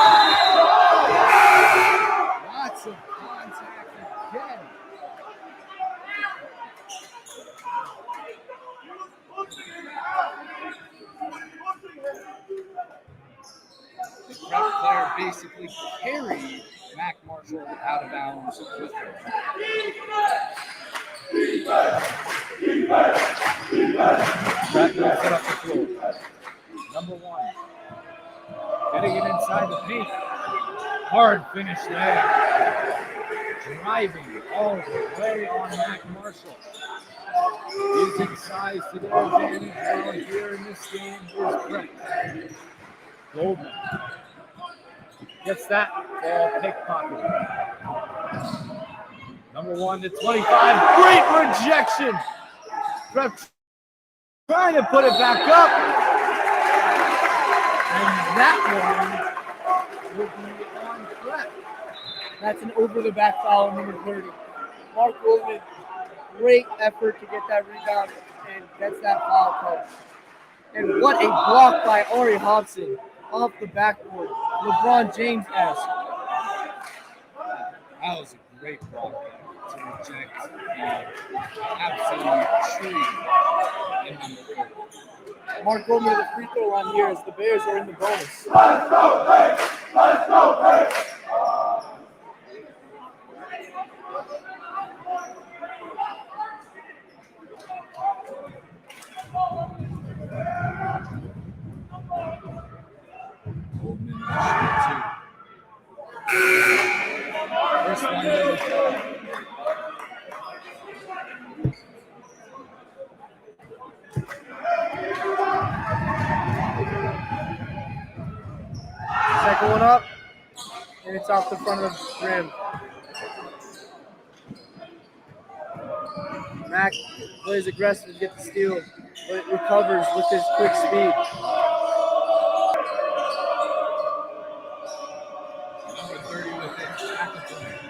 Lots of contact again. The prep player basically carried Mac Marshall out of bounds. Pratt will put up the floor. Number 1. Getting it inside the paint. Hard finish there. Driving all the way on Mac Marshall. Using size to their advantage while here in this game is Pratt. Goldman gets that ball pickpocketed. Number 1 to 25. Great rejection. Prep trying to put it back up. And that one will be on Prep. That's an over-the-back foul on number 30. Mark Goldman, great effort to get that rebound and gets that foul call. And what a block by Ari Hobson off the backboard. LeBron James-esque. That was a great block to reject the absolute tree in number 30. Mark Goldman to the free throw line here as the Bears are in the bonus. Second one up, and it's off the front of the rim. Mac plays aggressive to get the steal, but it recovers with his quick speed. Number 30 with it at the point.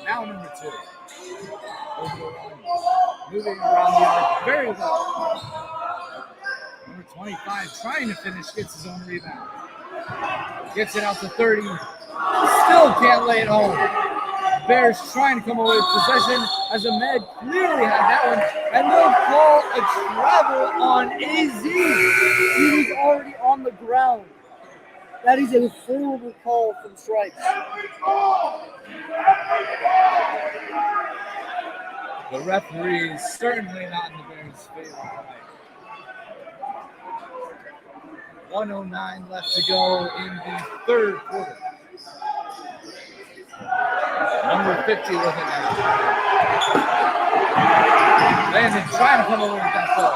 Now number 2. Moving around the arc very well. Number 25 trying to finish, gets his own rebound. Gets it out to 30. Still can't lay it home. Bears trying to come away with possession as Ahmed clearly had that one. And they'll call a travel on AZ. He was already on the ground. That is a horrible call from Stripes. The referee is certainly not in the Bears' favor tonight. 1:09 left to go in the third quarter. Number 50 with it now. Landon trying to come over with that ball.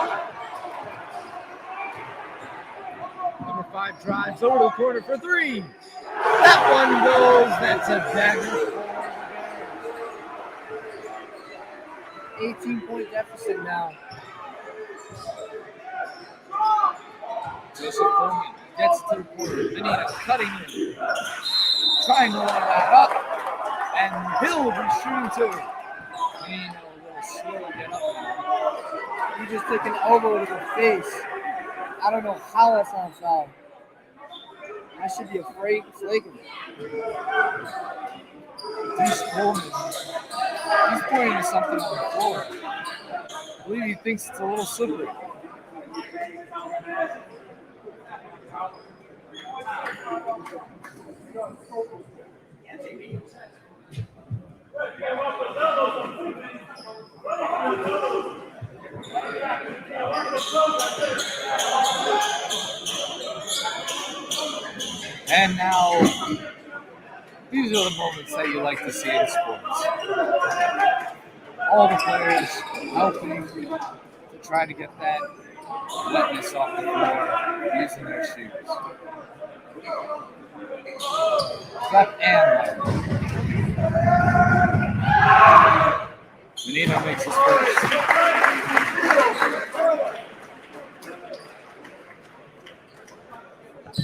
Number 5 drives over to the corner for 3. That one goes. That's a dagger. 18-point deficit now. Joseph Coleman gets to the corner. Benita cutting in. Trying to line that up. And he'll be shooting too. Benita a little slow to get up there. He just took an elbow to the face. I don't know how that's not a foul. I should be afraid of flagrant. Deuce Coleman, he's pointing to something on the floor. I believe he thinks it's a little slippery. And now, these are the moments that you like to see in sports. All the players helping to try to get that wetness off the floor using their shoes. Left and right. Benito makes his first.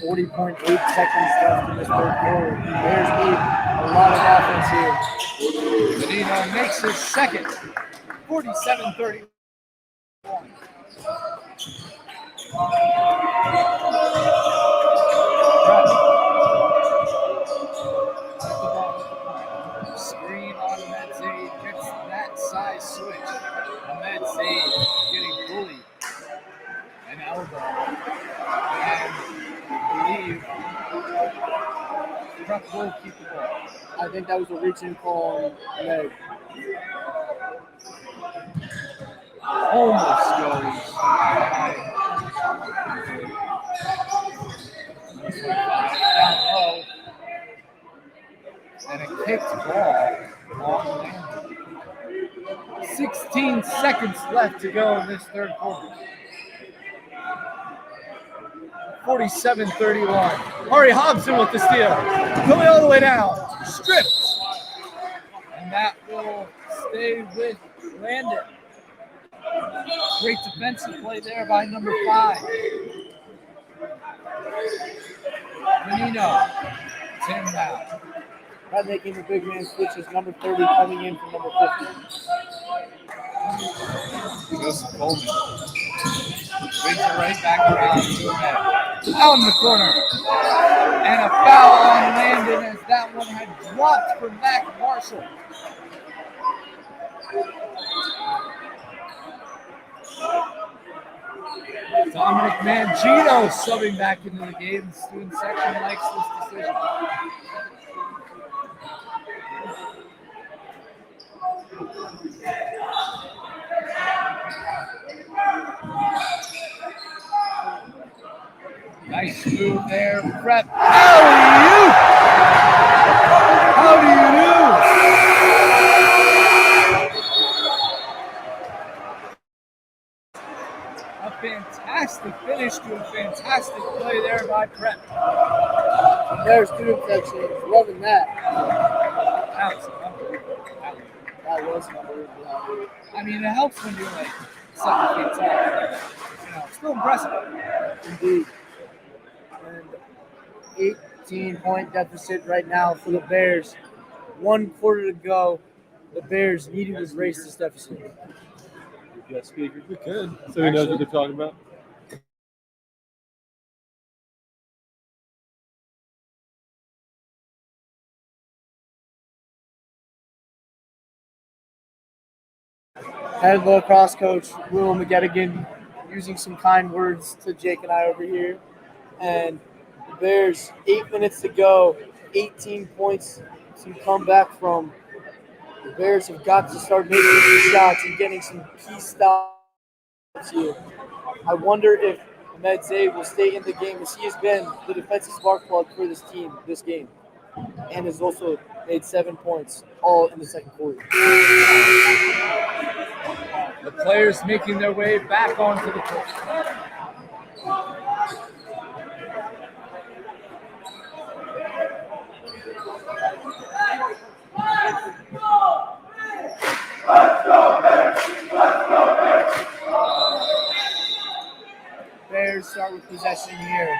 40.8 seconds left in this third quarter. Bears need a lot of offense here. Benito makes his second. 47-31. Screen on Ahmed Zaid. Gets that size switch. Ahmed Zaid getting bullied. An elbow. And I believe Prep will keep the ball. I think that was a reaching call on leg. Almost goes. Down low. And a kicked ball on Landon. 16 seconds left to go in this third quarter. 47-31. Ari Hobson with the steal. Going all the way down. Stripped. And that will stay with Landon. Great defensive play there by number 5. Menino. Tim now. Not making the big man switch is number 30 coming in from number 50. Joseph Coleman. Brings it right back around to Ahmed. Out in the corner. And a foul on Landon as that one had dropped from Mac Marshall. Dominic Mangino subbing back into the game. The student section likes this decision. Nice move there, Prep. How do you do? A fantastic finish to a fantastic play there by Prep. Their student section is loving that. That was unbelievable. That was unbelievable. I mean, it helps when you're like 7 feet tall. You know, still impressive. Indeed. And 18-point deficit right now for the Bears. 1 quarter to go. The Bears need to erase this deficit. Yeah, speaker. We could. So he knows what they're talking about. Head lacrosse coach Will McGettigan using some kind words to Jake and I over here. And the Bears, 8 minutes to go, 18 points to come back from. The Bears have got to start making some shots and getting some key stops here. I wonder if Ahmed Zaid will stay in the game, as he has been the defensive spark plug for this team this game, and has also made 7 points, all in the second quarter. The players making their way back onto the court. Bears start with possession here.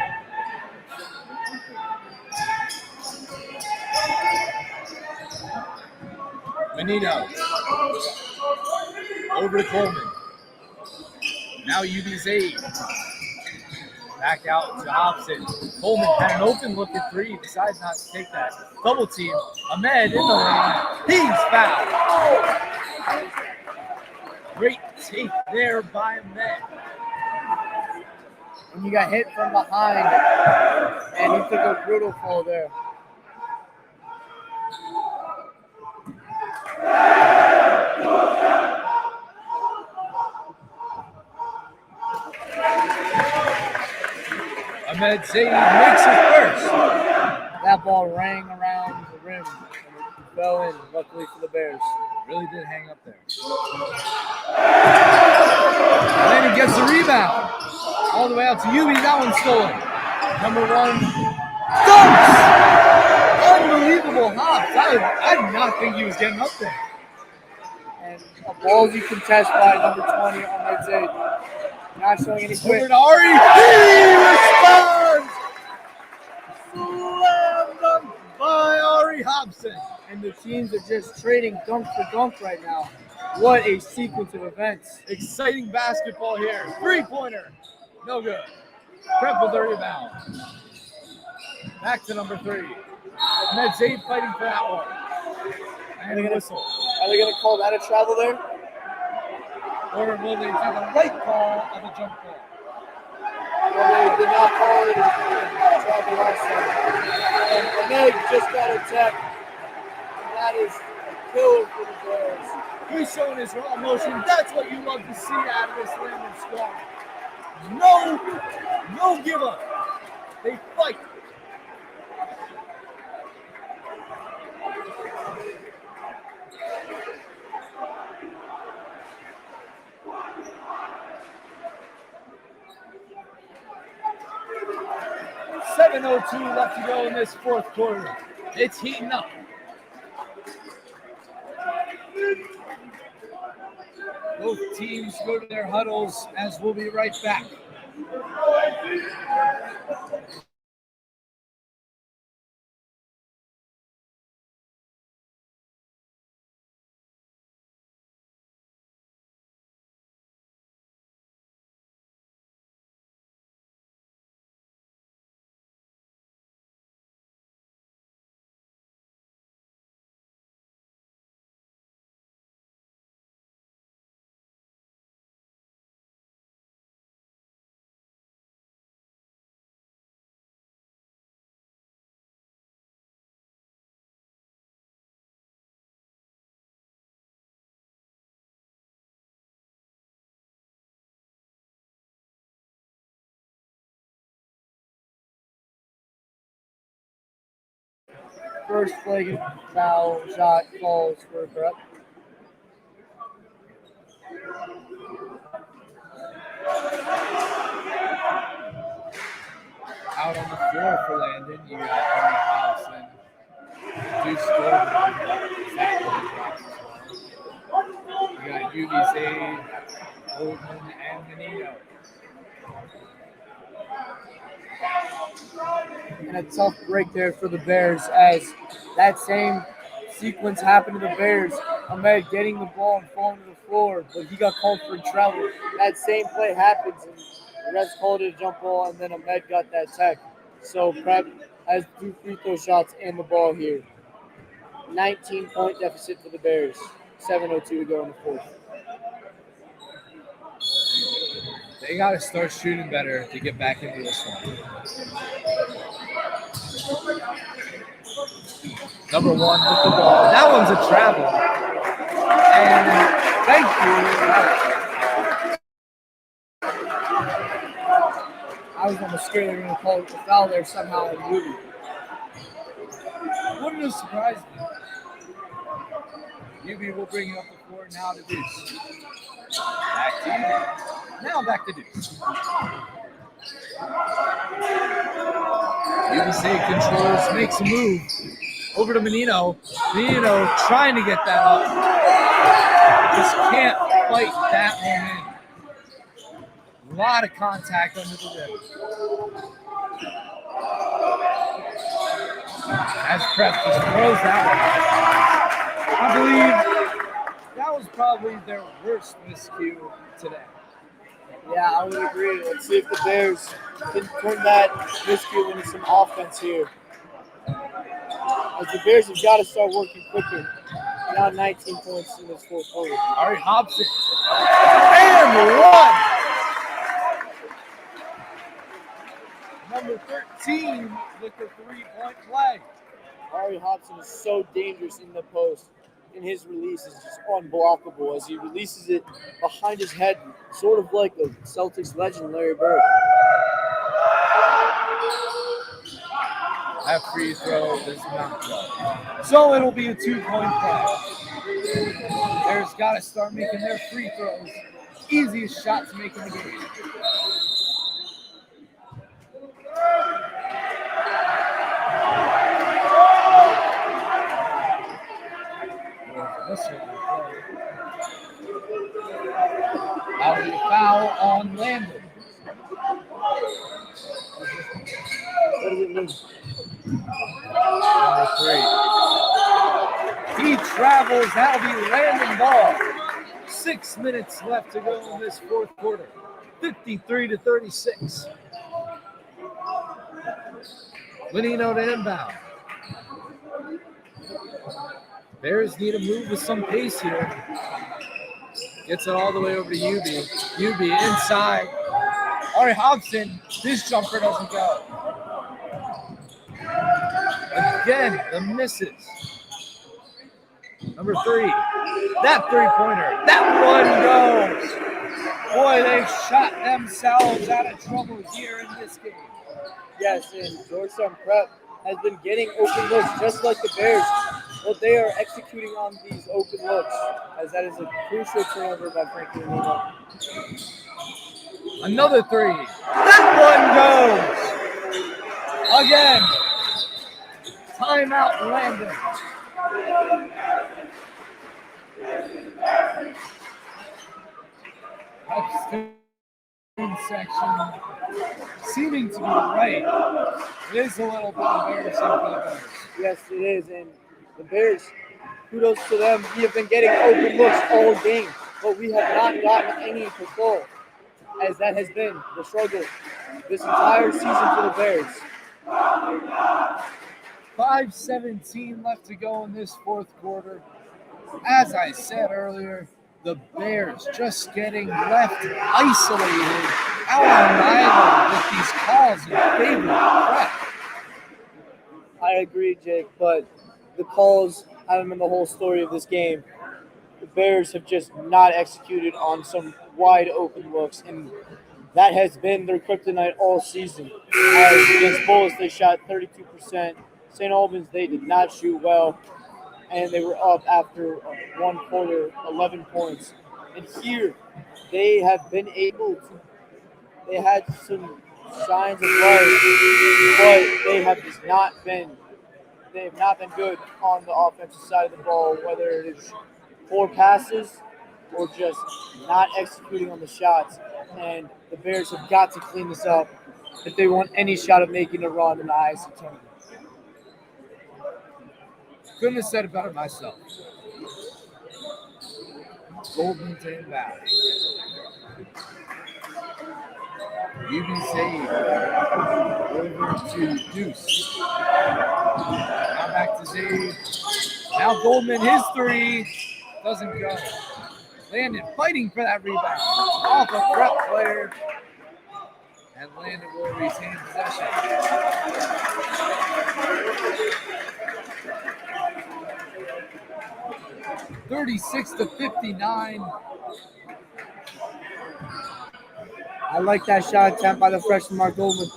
Menino. Over to Coleman. Now UB's back out to Hobson. Coleman had an open look at three. Decides not to take that. Double team. Ahmed in the lane. He's fouled. Great take there by Ahmed. And you got hit from behind, and he took a brutal fall there. Ahmed Zaid makes it first. That ball rang around the rim, and it fell in, luckily for the Bears. Really did hang up there. Landon gets the rebound. All the way out to Yubi. That one's stolen. Number 1. Dunks! Unbelievable hops. I did not think he was getting up there. And a ballsy contest by number 20 on that Zaid. Not showing any Over quick. to Ari. He responds! Slam dunk by Ari Hobson. And the teams are just trading dunk for dunk right now. What a sequence of events. Exciting basketball here. 3-pointer. No good. Prep with the rebound. Back to number 3. Ahmed Zaid fighting for that one. And a whistle. Are they going to call that a travel there? Or will they do the right call of a jump ball? Well, they did not call it a travel last time. And Ahmed just got attacked. And that is a killer for the Bears. He's showing his raw emotion. That's what you love to see out of this Landon squad. No give up. They fight. .7:02 left to go in this fourth quarter. It's heating up. Both teams go to their huddles as we'll be right back. First flag foul shot falls for Prep. out on the floor for Landon. You got Ari Hobson, Deuce Gordon, Zach Wilcox as well. You got UV's Aid, Goldman, and Menino. And a tough break there for the Bears as that same sequence happened to the Bears. Ahmed getting the ball and falling to the floor, but he got called for travel. That same play happens, and the refs called it a jump ball, and then Ahmed got that tech. So Prep has 2 free throw shots and the ball here. 19-point deficit for the Bears. 7:02 to go in the fourth. They got to start shooting better to get back into this one. Number 1 with the ball. That one's a travel. And thank you. I was almost scared they were going to call a foul there somehow in Ruby. Wouldn't have surprised me. UB will bring it up the floor now to Deuce. Back to UB. Now back to Deuce. UBC controls, makes a move. Over to Menino. Menino trying to get that up. Just can't fight that one in. A lot of contact under the rim. As Prep just throws that one. I believe that was probably their worst miscue today. Yeah, I would agree. Let's see if the Bears can turn that miscue into some offense here. As the Bears have got to start working quicker. Now 19 points in this fourth quarter. Ari Hobson. And 1. Number 13 with the 3-point play. Ari Hobson is so dangerous in the post, and his release is just unblockable as he releases it behind his head, sort of like the Celtics legend Larry Bird. That free throw does not go. So it'll be a 2-point play. Bears got to start making their free throws. Easiest shot to make in the game. This one. That'll be a foul on Landon. What does it mean? Number 3. He travels. That'll be Landon ball. 6 minutes left to go in this fourth quarter. 53-36. Menino to inbound. Bears need to move with some pace here. Gets it all the way over to UB. UB inside. Ari Hobson, his jumper doesn't go. Again, the misses. Number 3, that 3-pointer. That one goes. Boy, they've shot themselves out of trouble here in this game. Yes, and Georgetown Prep has been getting open looks just like the Bears, but they are executing on these open looks, as that is a crucial turnover by Frankie Menino. Another 3. That one goes. Again. Timeout, Landon. Upstairs section seeming to be right. It is a little bit embarrassing for the Bears. Yes, it is, and the Bears, kudos to them. We have been getting open looks all game, but we have not gotten any control, as that has been the struggle this entire season for the Bears. 5:17 left to go in this fourth quarter. As I said earlier, the Bears just getting left isolated out on an island with these calls in favor of Prep. I agree, Jake, but the calls haven't been the whole story of this game. The Bears have just not executed on some wide open looks, and that has been their kryptonite all season. As against Bullis, they shot 32%. St. Albans, they did not shoot well, and they were up after one quarter, 11 points. And here, they have been able to. They had some signs of life, but they have just not been. They have not been good on the offensive side of the ball, whether it is poor passes or just not executing on the shots. And the Bears have got to clean this up if they want any shot of making a run in the IC tournament. Couldn't have said it better myself. Goldman to inbound. UB saved. Over to Deuce. Now back to Zabe. Now Goldman, his three. Doesn't go. Landon fighting for that rebound. Off a prep player. And Landon will retain possession. (36-59). I like that shot attempt by the freshman Mark Goldman.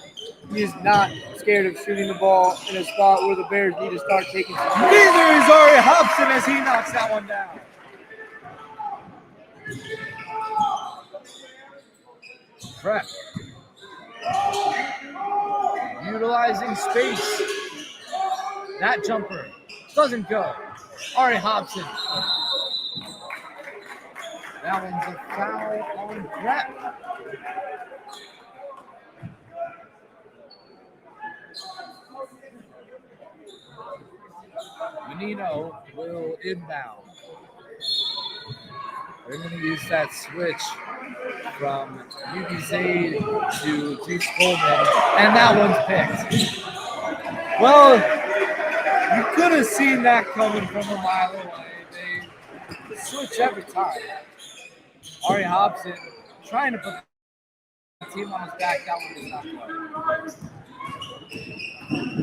He is not scared of shooting the ball in a spot where the Bears need to start taking some. Neither is Ari Hobson as he knocks that one down. Prep. Utilizing space. That jumper doesn't go. Ari Hobson. That one's a foul on Prep. Menino will inbound. They're going to use that switch from UB Zaid to Deuce Coleman, and that one's picked. Well, you could have seen that coming from a mile away. They switch every time. Ari Hobson trying to put the team on his back. That one is not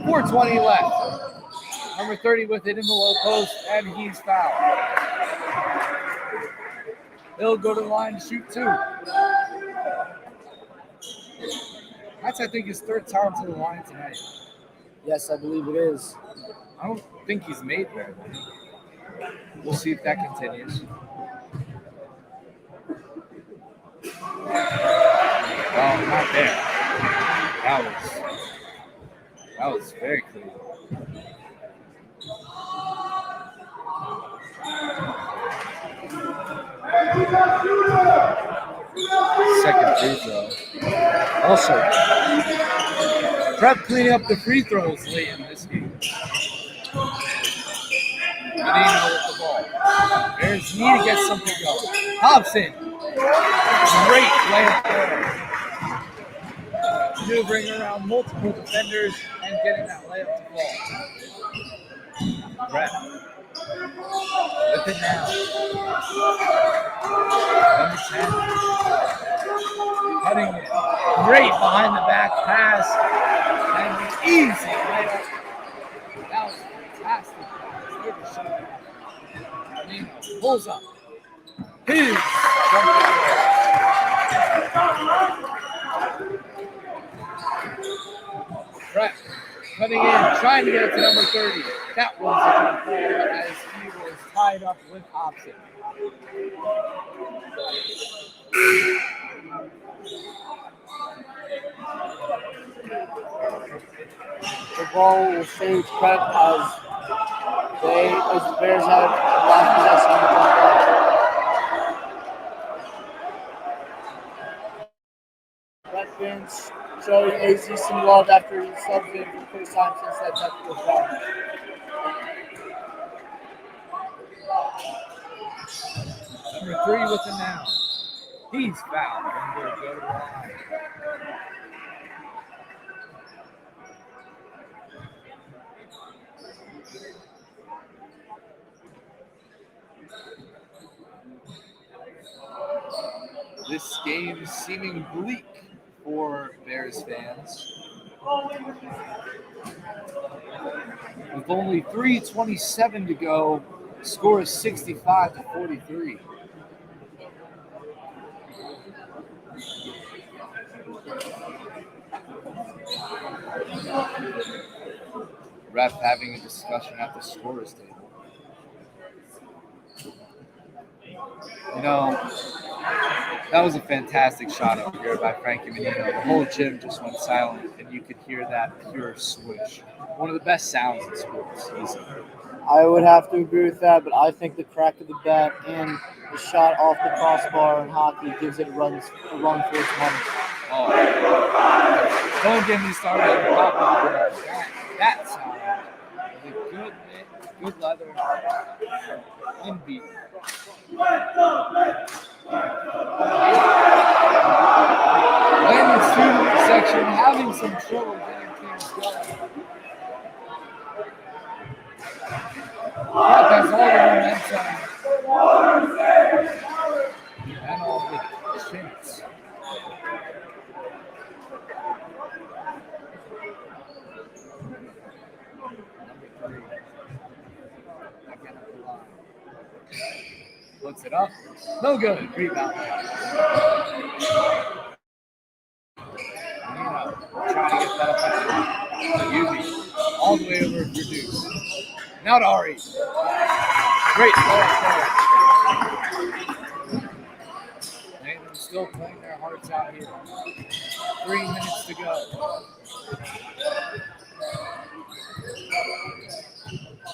going. 4:20 left. Number 30 with it in the low post, and he's fouled. He'll go to the line to shoot two. That's, I think, his third time to the line tonight. Yes, I believe it is. I don't think he's made there. We'll see if that continues. Oh, not there. That was very clean. Second free throw. Also, Prep cleaning up the free throws late in this game. Menino with the ball. Bears need to get something going. Hobson. Great layup there. Maneuvering around multiple defenders and getting that layup to fall. Prep. With it now. Number 10. Cutting it. Great behind the back pass. And an easy layup. That was fantastic pass. Menino pulls up. His Prep cutting in, trying to get it to number 30. That one's a good play as he was tied up with Hobson. The ball will stay Prep as the Bears have lost possession of the ball. Prep bench showing AZ some love after he subbed in for the first time since that technical foul. Number 3 with him now. He's fouled and will go to the line. This game is seeming bleak for Bears fans. With only 3:27 to go, score is 65-43. Ref having a discussion at the scorer's table. You know, That was a fantastic shot up here by Frankie Menino. The whole gym just went silent, and you could hear that pure swish. One of the best sounds in sports, easily. I would have to agree with that, but I think the crack of the bat and the shot off the crossbar in hockey gives it a run for its money. Oh, don't get me started on the top of the glove. That sound, the good mitt, good leather, unbeaten. Landon student section having some trouble getting things going. Prep has all the momentum and all the chance. Number 3. Again up the line. Looks it up. No good. Rebound. Trying to get that up. Yubi. All the way over for Deuce. Now to Ari. Great ball there. Landon still playing their hearts out here. 3 minutes to go.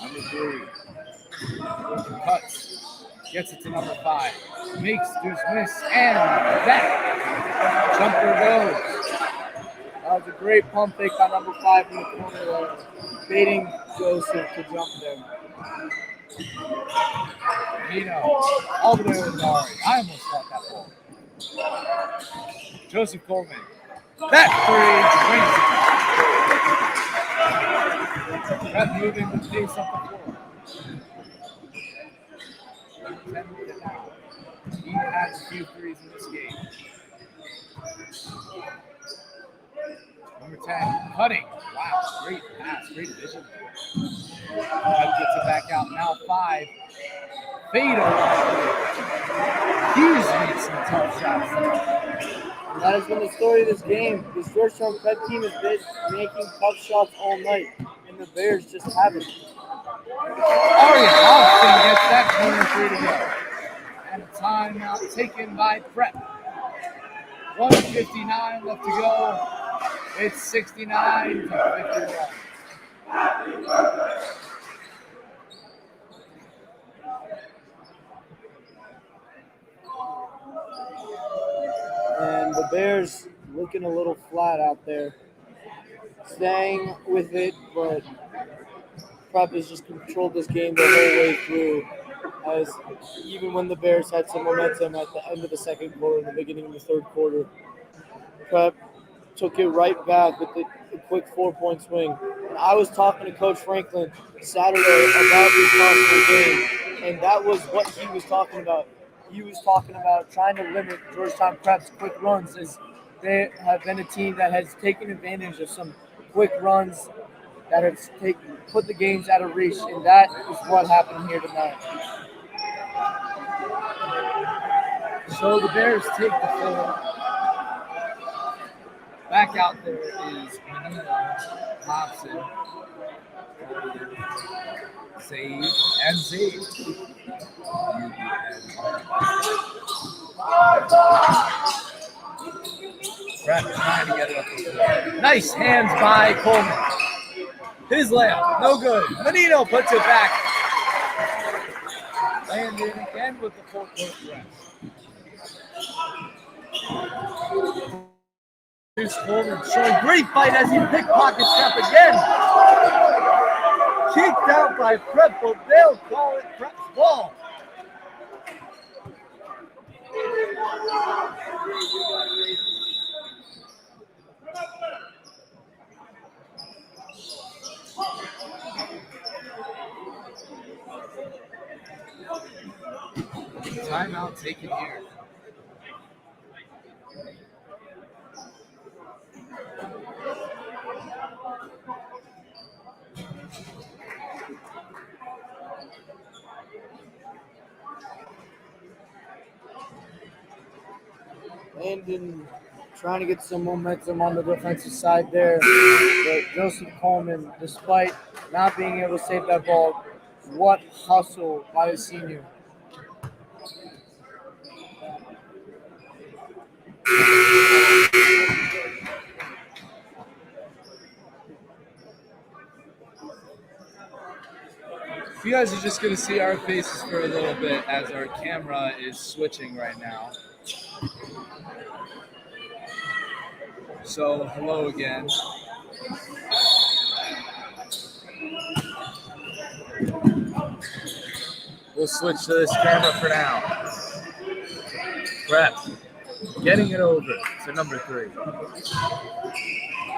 Number 3. Cuts. Gets it to number 5. Makes Deuce miss. And that jumper goes. That was a great pump fake by number 5 in the corner there, baiting Joseph to jump there. Nino, all the way with Ari. I almost caught that ball. Joseph Coleman. That 3 brings it. Prep moving the pace up the floor. 10 minutes now. He has a few threes in this game. Number 10, cutting. Wow, great pass, great vision. Webb gets it back out. Now 5. Fade away. He's made some tough shots. And that has been the story of this game. This Georgetown Prep team has been making tough shots all night, and the Bears just haven't. Ari Hobson gets that corner 3 to go. And a timeout taken by Prep. 1:59 left to go. It's 69 to 51. And the Bears looking a little flat out there. Staying with it, but Prep has just controlled this game the whole way through. As even when the Bears had some momentum at the end of the second quarter and the beginning of the third quarter, Prep took it right back with a quick 4-point swing. And I was talking to Coach Franklin Saturday about this possible game, and that was what he was talking about. He was talking about trying to limit Georgetown Prep's quick runs, as they have been a team that has taken advantage of some quick runs that have put the games out of reach, and that is what happened here tonight. So the Bears take the floor. Back out there is Menino, Hobson, save, and save. Prep trying to get it up the floor. Nice hands by Coleman. His layup, no good. Menino puts it back. Landon again with the 4-point rest. Here's Coleman showing great fight as he pickpockets Prep again. Kicked out by Prep, but they'll call it Prep's ball. Timeout taken here. Landon trying to get some momentum on the defensive side there. But Joseph Coleman, despite not being able to save that ball, what hustle by the senior. You guys are just gonna see our faces for a little bit as our camera is switching right now. So hello again. We'll switch to this camera for now. Prep. Getting it over to number 3.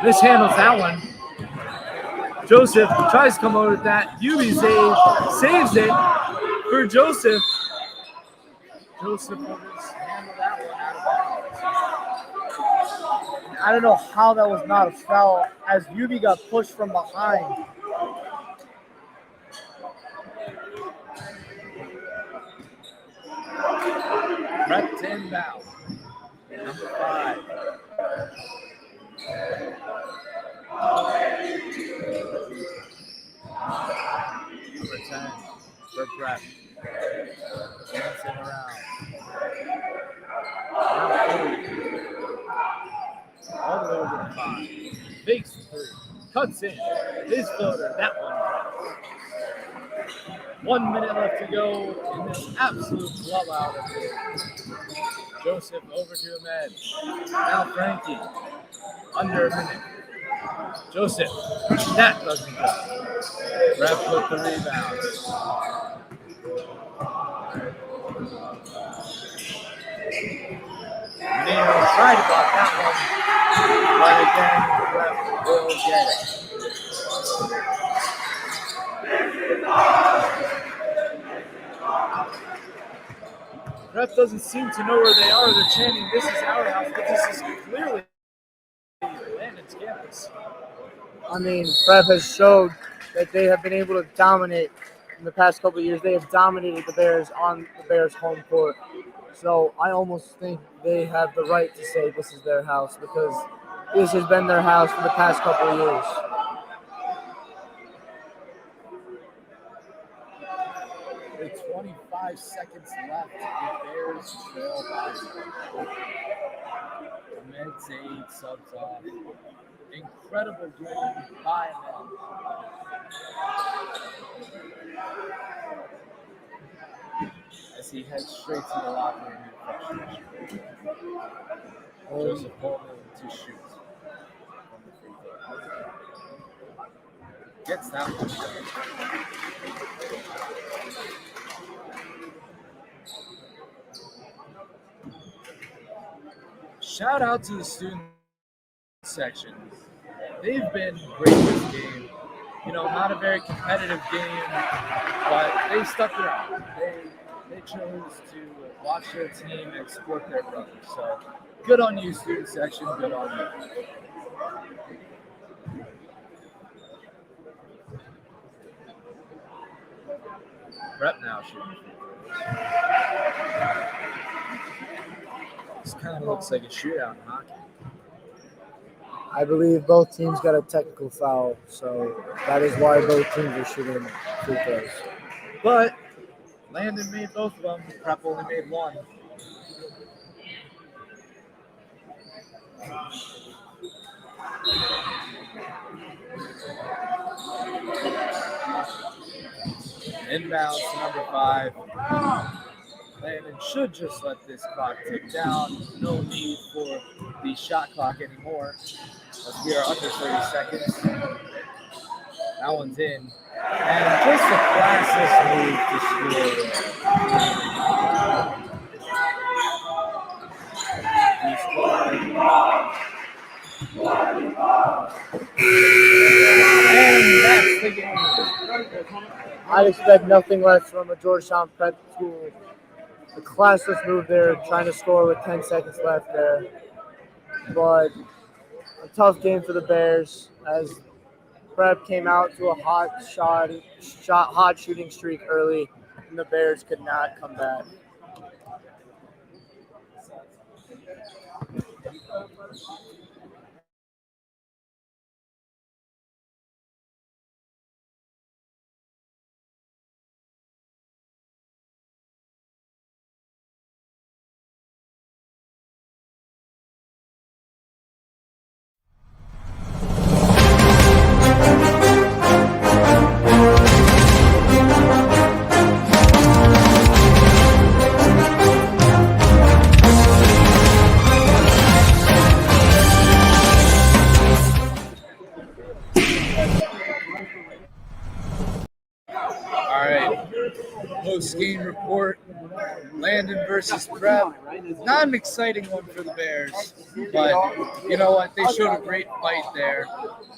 This handles that one. Joseph tries to come over with that. Yubi saves it for Joseph. Joseph will just handle that one out of bounds. I don't know how that was not a foul as Yubi got pushed from behind. Prep to inbound. Number 5. Number 10 for Prep. Dancing around. Now 4. All the way over to 5. Fakes the 3. Cuts in. His floater. That one drops. 1 minute left to go in this absolute blowout of it. Joseph over to Ahmed. Now Frankie. Under a minute. Joseph. That doesn't go. Ref with the rebound. Nino tried to block that one. But again, the ref will get it. Ref doesn't seem to know where they are. They're chanting, "This is our house," but this is clearly Landon's campus. I mean, Prep has showed that they have been able to dominate in the past couple of years. They have dominated the Bears on the Bears' home court. So I almost think they have the right to say this is their house because this has been their house for the past couple of years. With 25 seconds left, the Bears trail by 1. Ahmed Zaid subs off. Incredible game by Ahmed. As he heads straight to the locker room in frustration. Joseph Coleman to shoot from the free throw. Gets that one. Shout out to the student section. They've been great this game. You know, not a very competitive game, but they stuck around. They chose to watch their team and support their brothers. So good on you, student section. Good on you. Prep now shooting. This kind of looks like a shootout in hockey. I believe both teams got a technical foul, so that is why both teams are shooting free throws. But Landon made both of them. Prep only made one. Inbound to number 5. Landon should just let this clock tick down. No need for the shot clock anymore, as we are under 30 seconds. That one's in. And just a classic move to score. He scored. And that's the game. I expect nothing less from a Georgetown Prep school. A classless move there, trying to score with 10 seconds left there. But a tough game for the Bears as Prep came out to a hot shooting streak early, and the Bears could not come back. post-game report. Landon versus Prep. Not an exciting one for the Bears, but you know what? They showed a great fight there.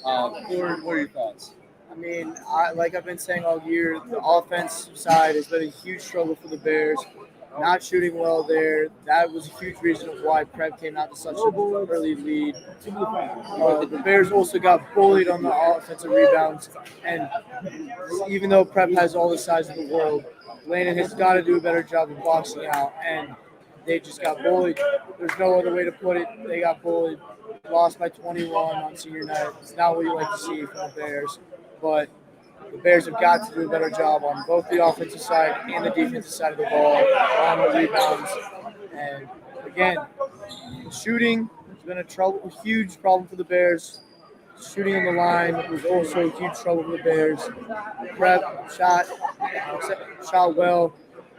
Ford, what are your thoughts? I mean, like I've been saying all year, the offensive side has been a huge struggle for the Bears. Not shooting well there. That was a huge reason of why Prep came out to such an early lead. The Bears also got bullied on the offensive rebounds. And even though Prep has all the size in the world, Landon has got to do a better job of boxing out. And they just got bullied. There's no other way to put it. They got bullied. Lost by 21 on senior night. It's not what you like to see from the Bears. But the Bears have got to do a better job on both the offensive side and the defensive side of the ball, on the rebounds. And again, shooting has been a huge problem for the Bears. Shooting on the line was also a huge trouble for the Bears. Prep shot well,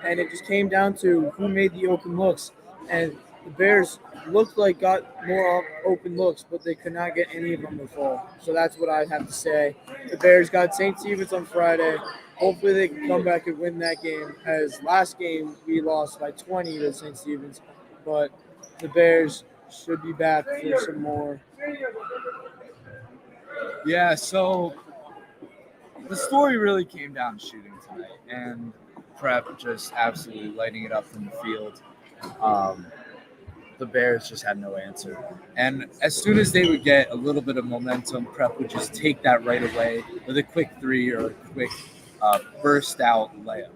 and it just came down to who made the open looks. And the Bears looked like got more open looks, but they could not get any of them to fall. So that's what I have to say. The Bears got St. Stephen's on Friday. Hopefully they can come back and win that game. As last game we lost by 20 to St. Stephen's, but the Bears should be back for some more. Yeah, so the story really came down to shooting tonight, and Prep just absolutely lighting it up from the field. The Bears just had no answer. And as soon as they would get a little bit of momentum, Prep would just take that right away with a quick three or a quick burst out layup.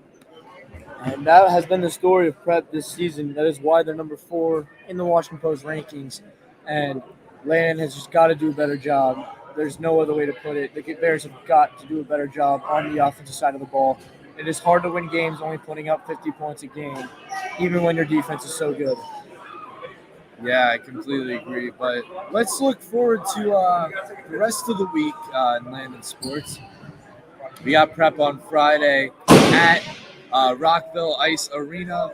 And that has been the story of Prep this season. That is why they're number 4 in the Washington Post rankings. And Landon has just got to do a better job. There's no other way to put it. The Bears have got to do a better job on the offensive side of the ball. It is hard to win games only putting up 50 points a game, even when your defense is so good. Yeah, I completely agree. But let's look forward to the rest of the week in Landon Sports. We got Prep on Friday at Rockville Ice Arena.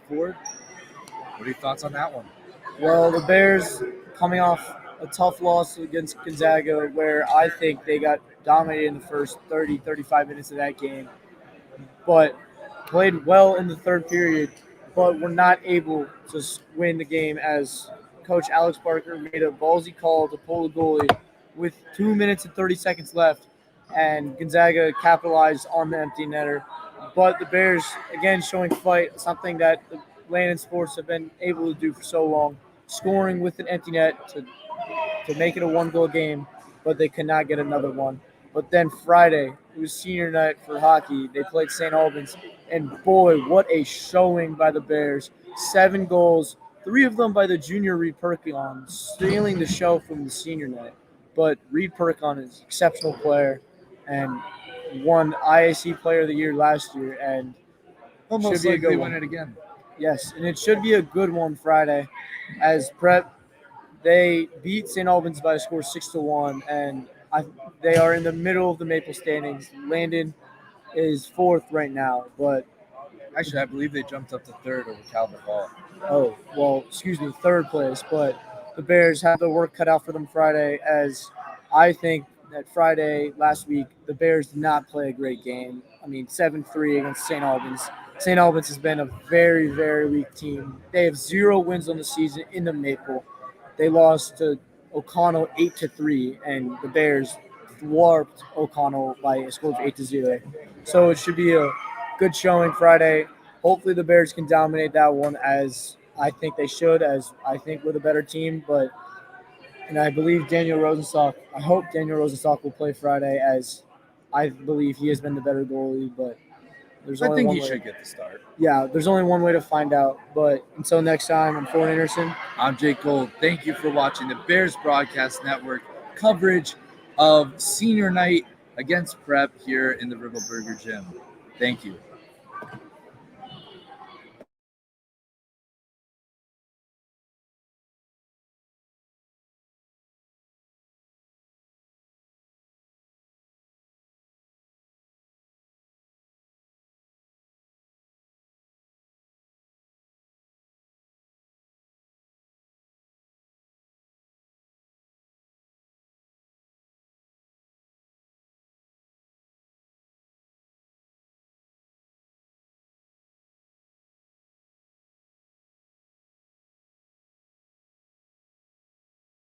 Ford, what are your thoughts on that one? Well, the Bears coming off a tough loss against Gonzaga, where I think they got dominated in the first 30, 35 minutes of that game, but played well in the third period, but were not able to win the game as Coach Alex Barker made a ballsy call to pull the goalie with 2 minutes and 30 seconds left, and Gonzaga capitalized on the empty netter. But the Bears, again, showing fight, something that the Landon Sports have been able to do for so long, scoring with an empty net to make it a one-goal game, but they could not get another one. But then Friday, it was senior night for hockey. They played St. Albans, and boy, what a showing by the Bears. 7 goals, 3 of them by the junior Reed Perkon, stealing the show from the senior night. But Reed Perkon is an exceptional player and won IAC Player of the Year last year, and Almost should be like a good they one. win it again. Yes, and it should be a good one Friday, as Prep, they beat St. Albans by a score 6-1, and they are in the middle of the Maple standings. Landon is 4th right now, but Actually, I believe they jumped up to 3rd over Calvert Hall. 3rd place. But the Bears have the work cut out for them Friday, as I think that Friday last week the Bears did not play a great game. I mean, 7-3 against St. Albans. St. Albans has been a very, very weak team. They have 0 wins on the season in the Maple. They lost to O'Connell 8-3, and the Bears warped O'Connell by a score of 8-0. So it should be a good showing Friday. Hopefully the Bears can dominate that one, as I think they should, as I think we're the better team. And I believe I hope Daniel Rosenstock will play Friday, as I believe he has been the better goalie, but I think he should get the start. Yeah, there's only one way to find out. But until next time, I'm Ford Anderson. I'm Jake Gold. Thank you for watching the Bears Broadcast Network coverage of senior night against Prep here in the Riddleberger Gym. Thank you.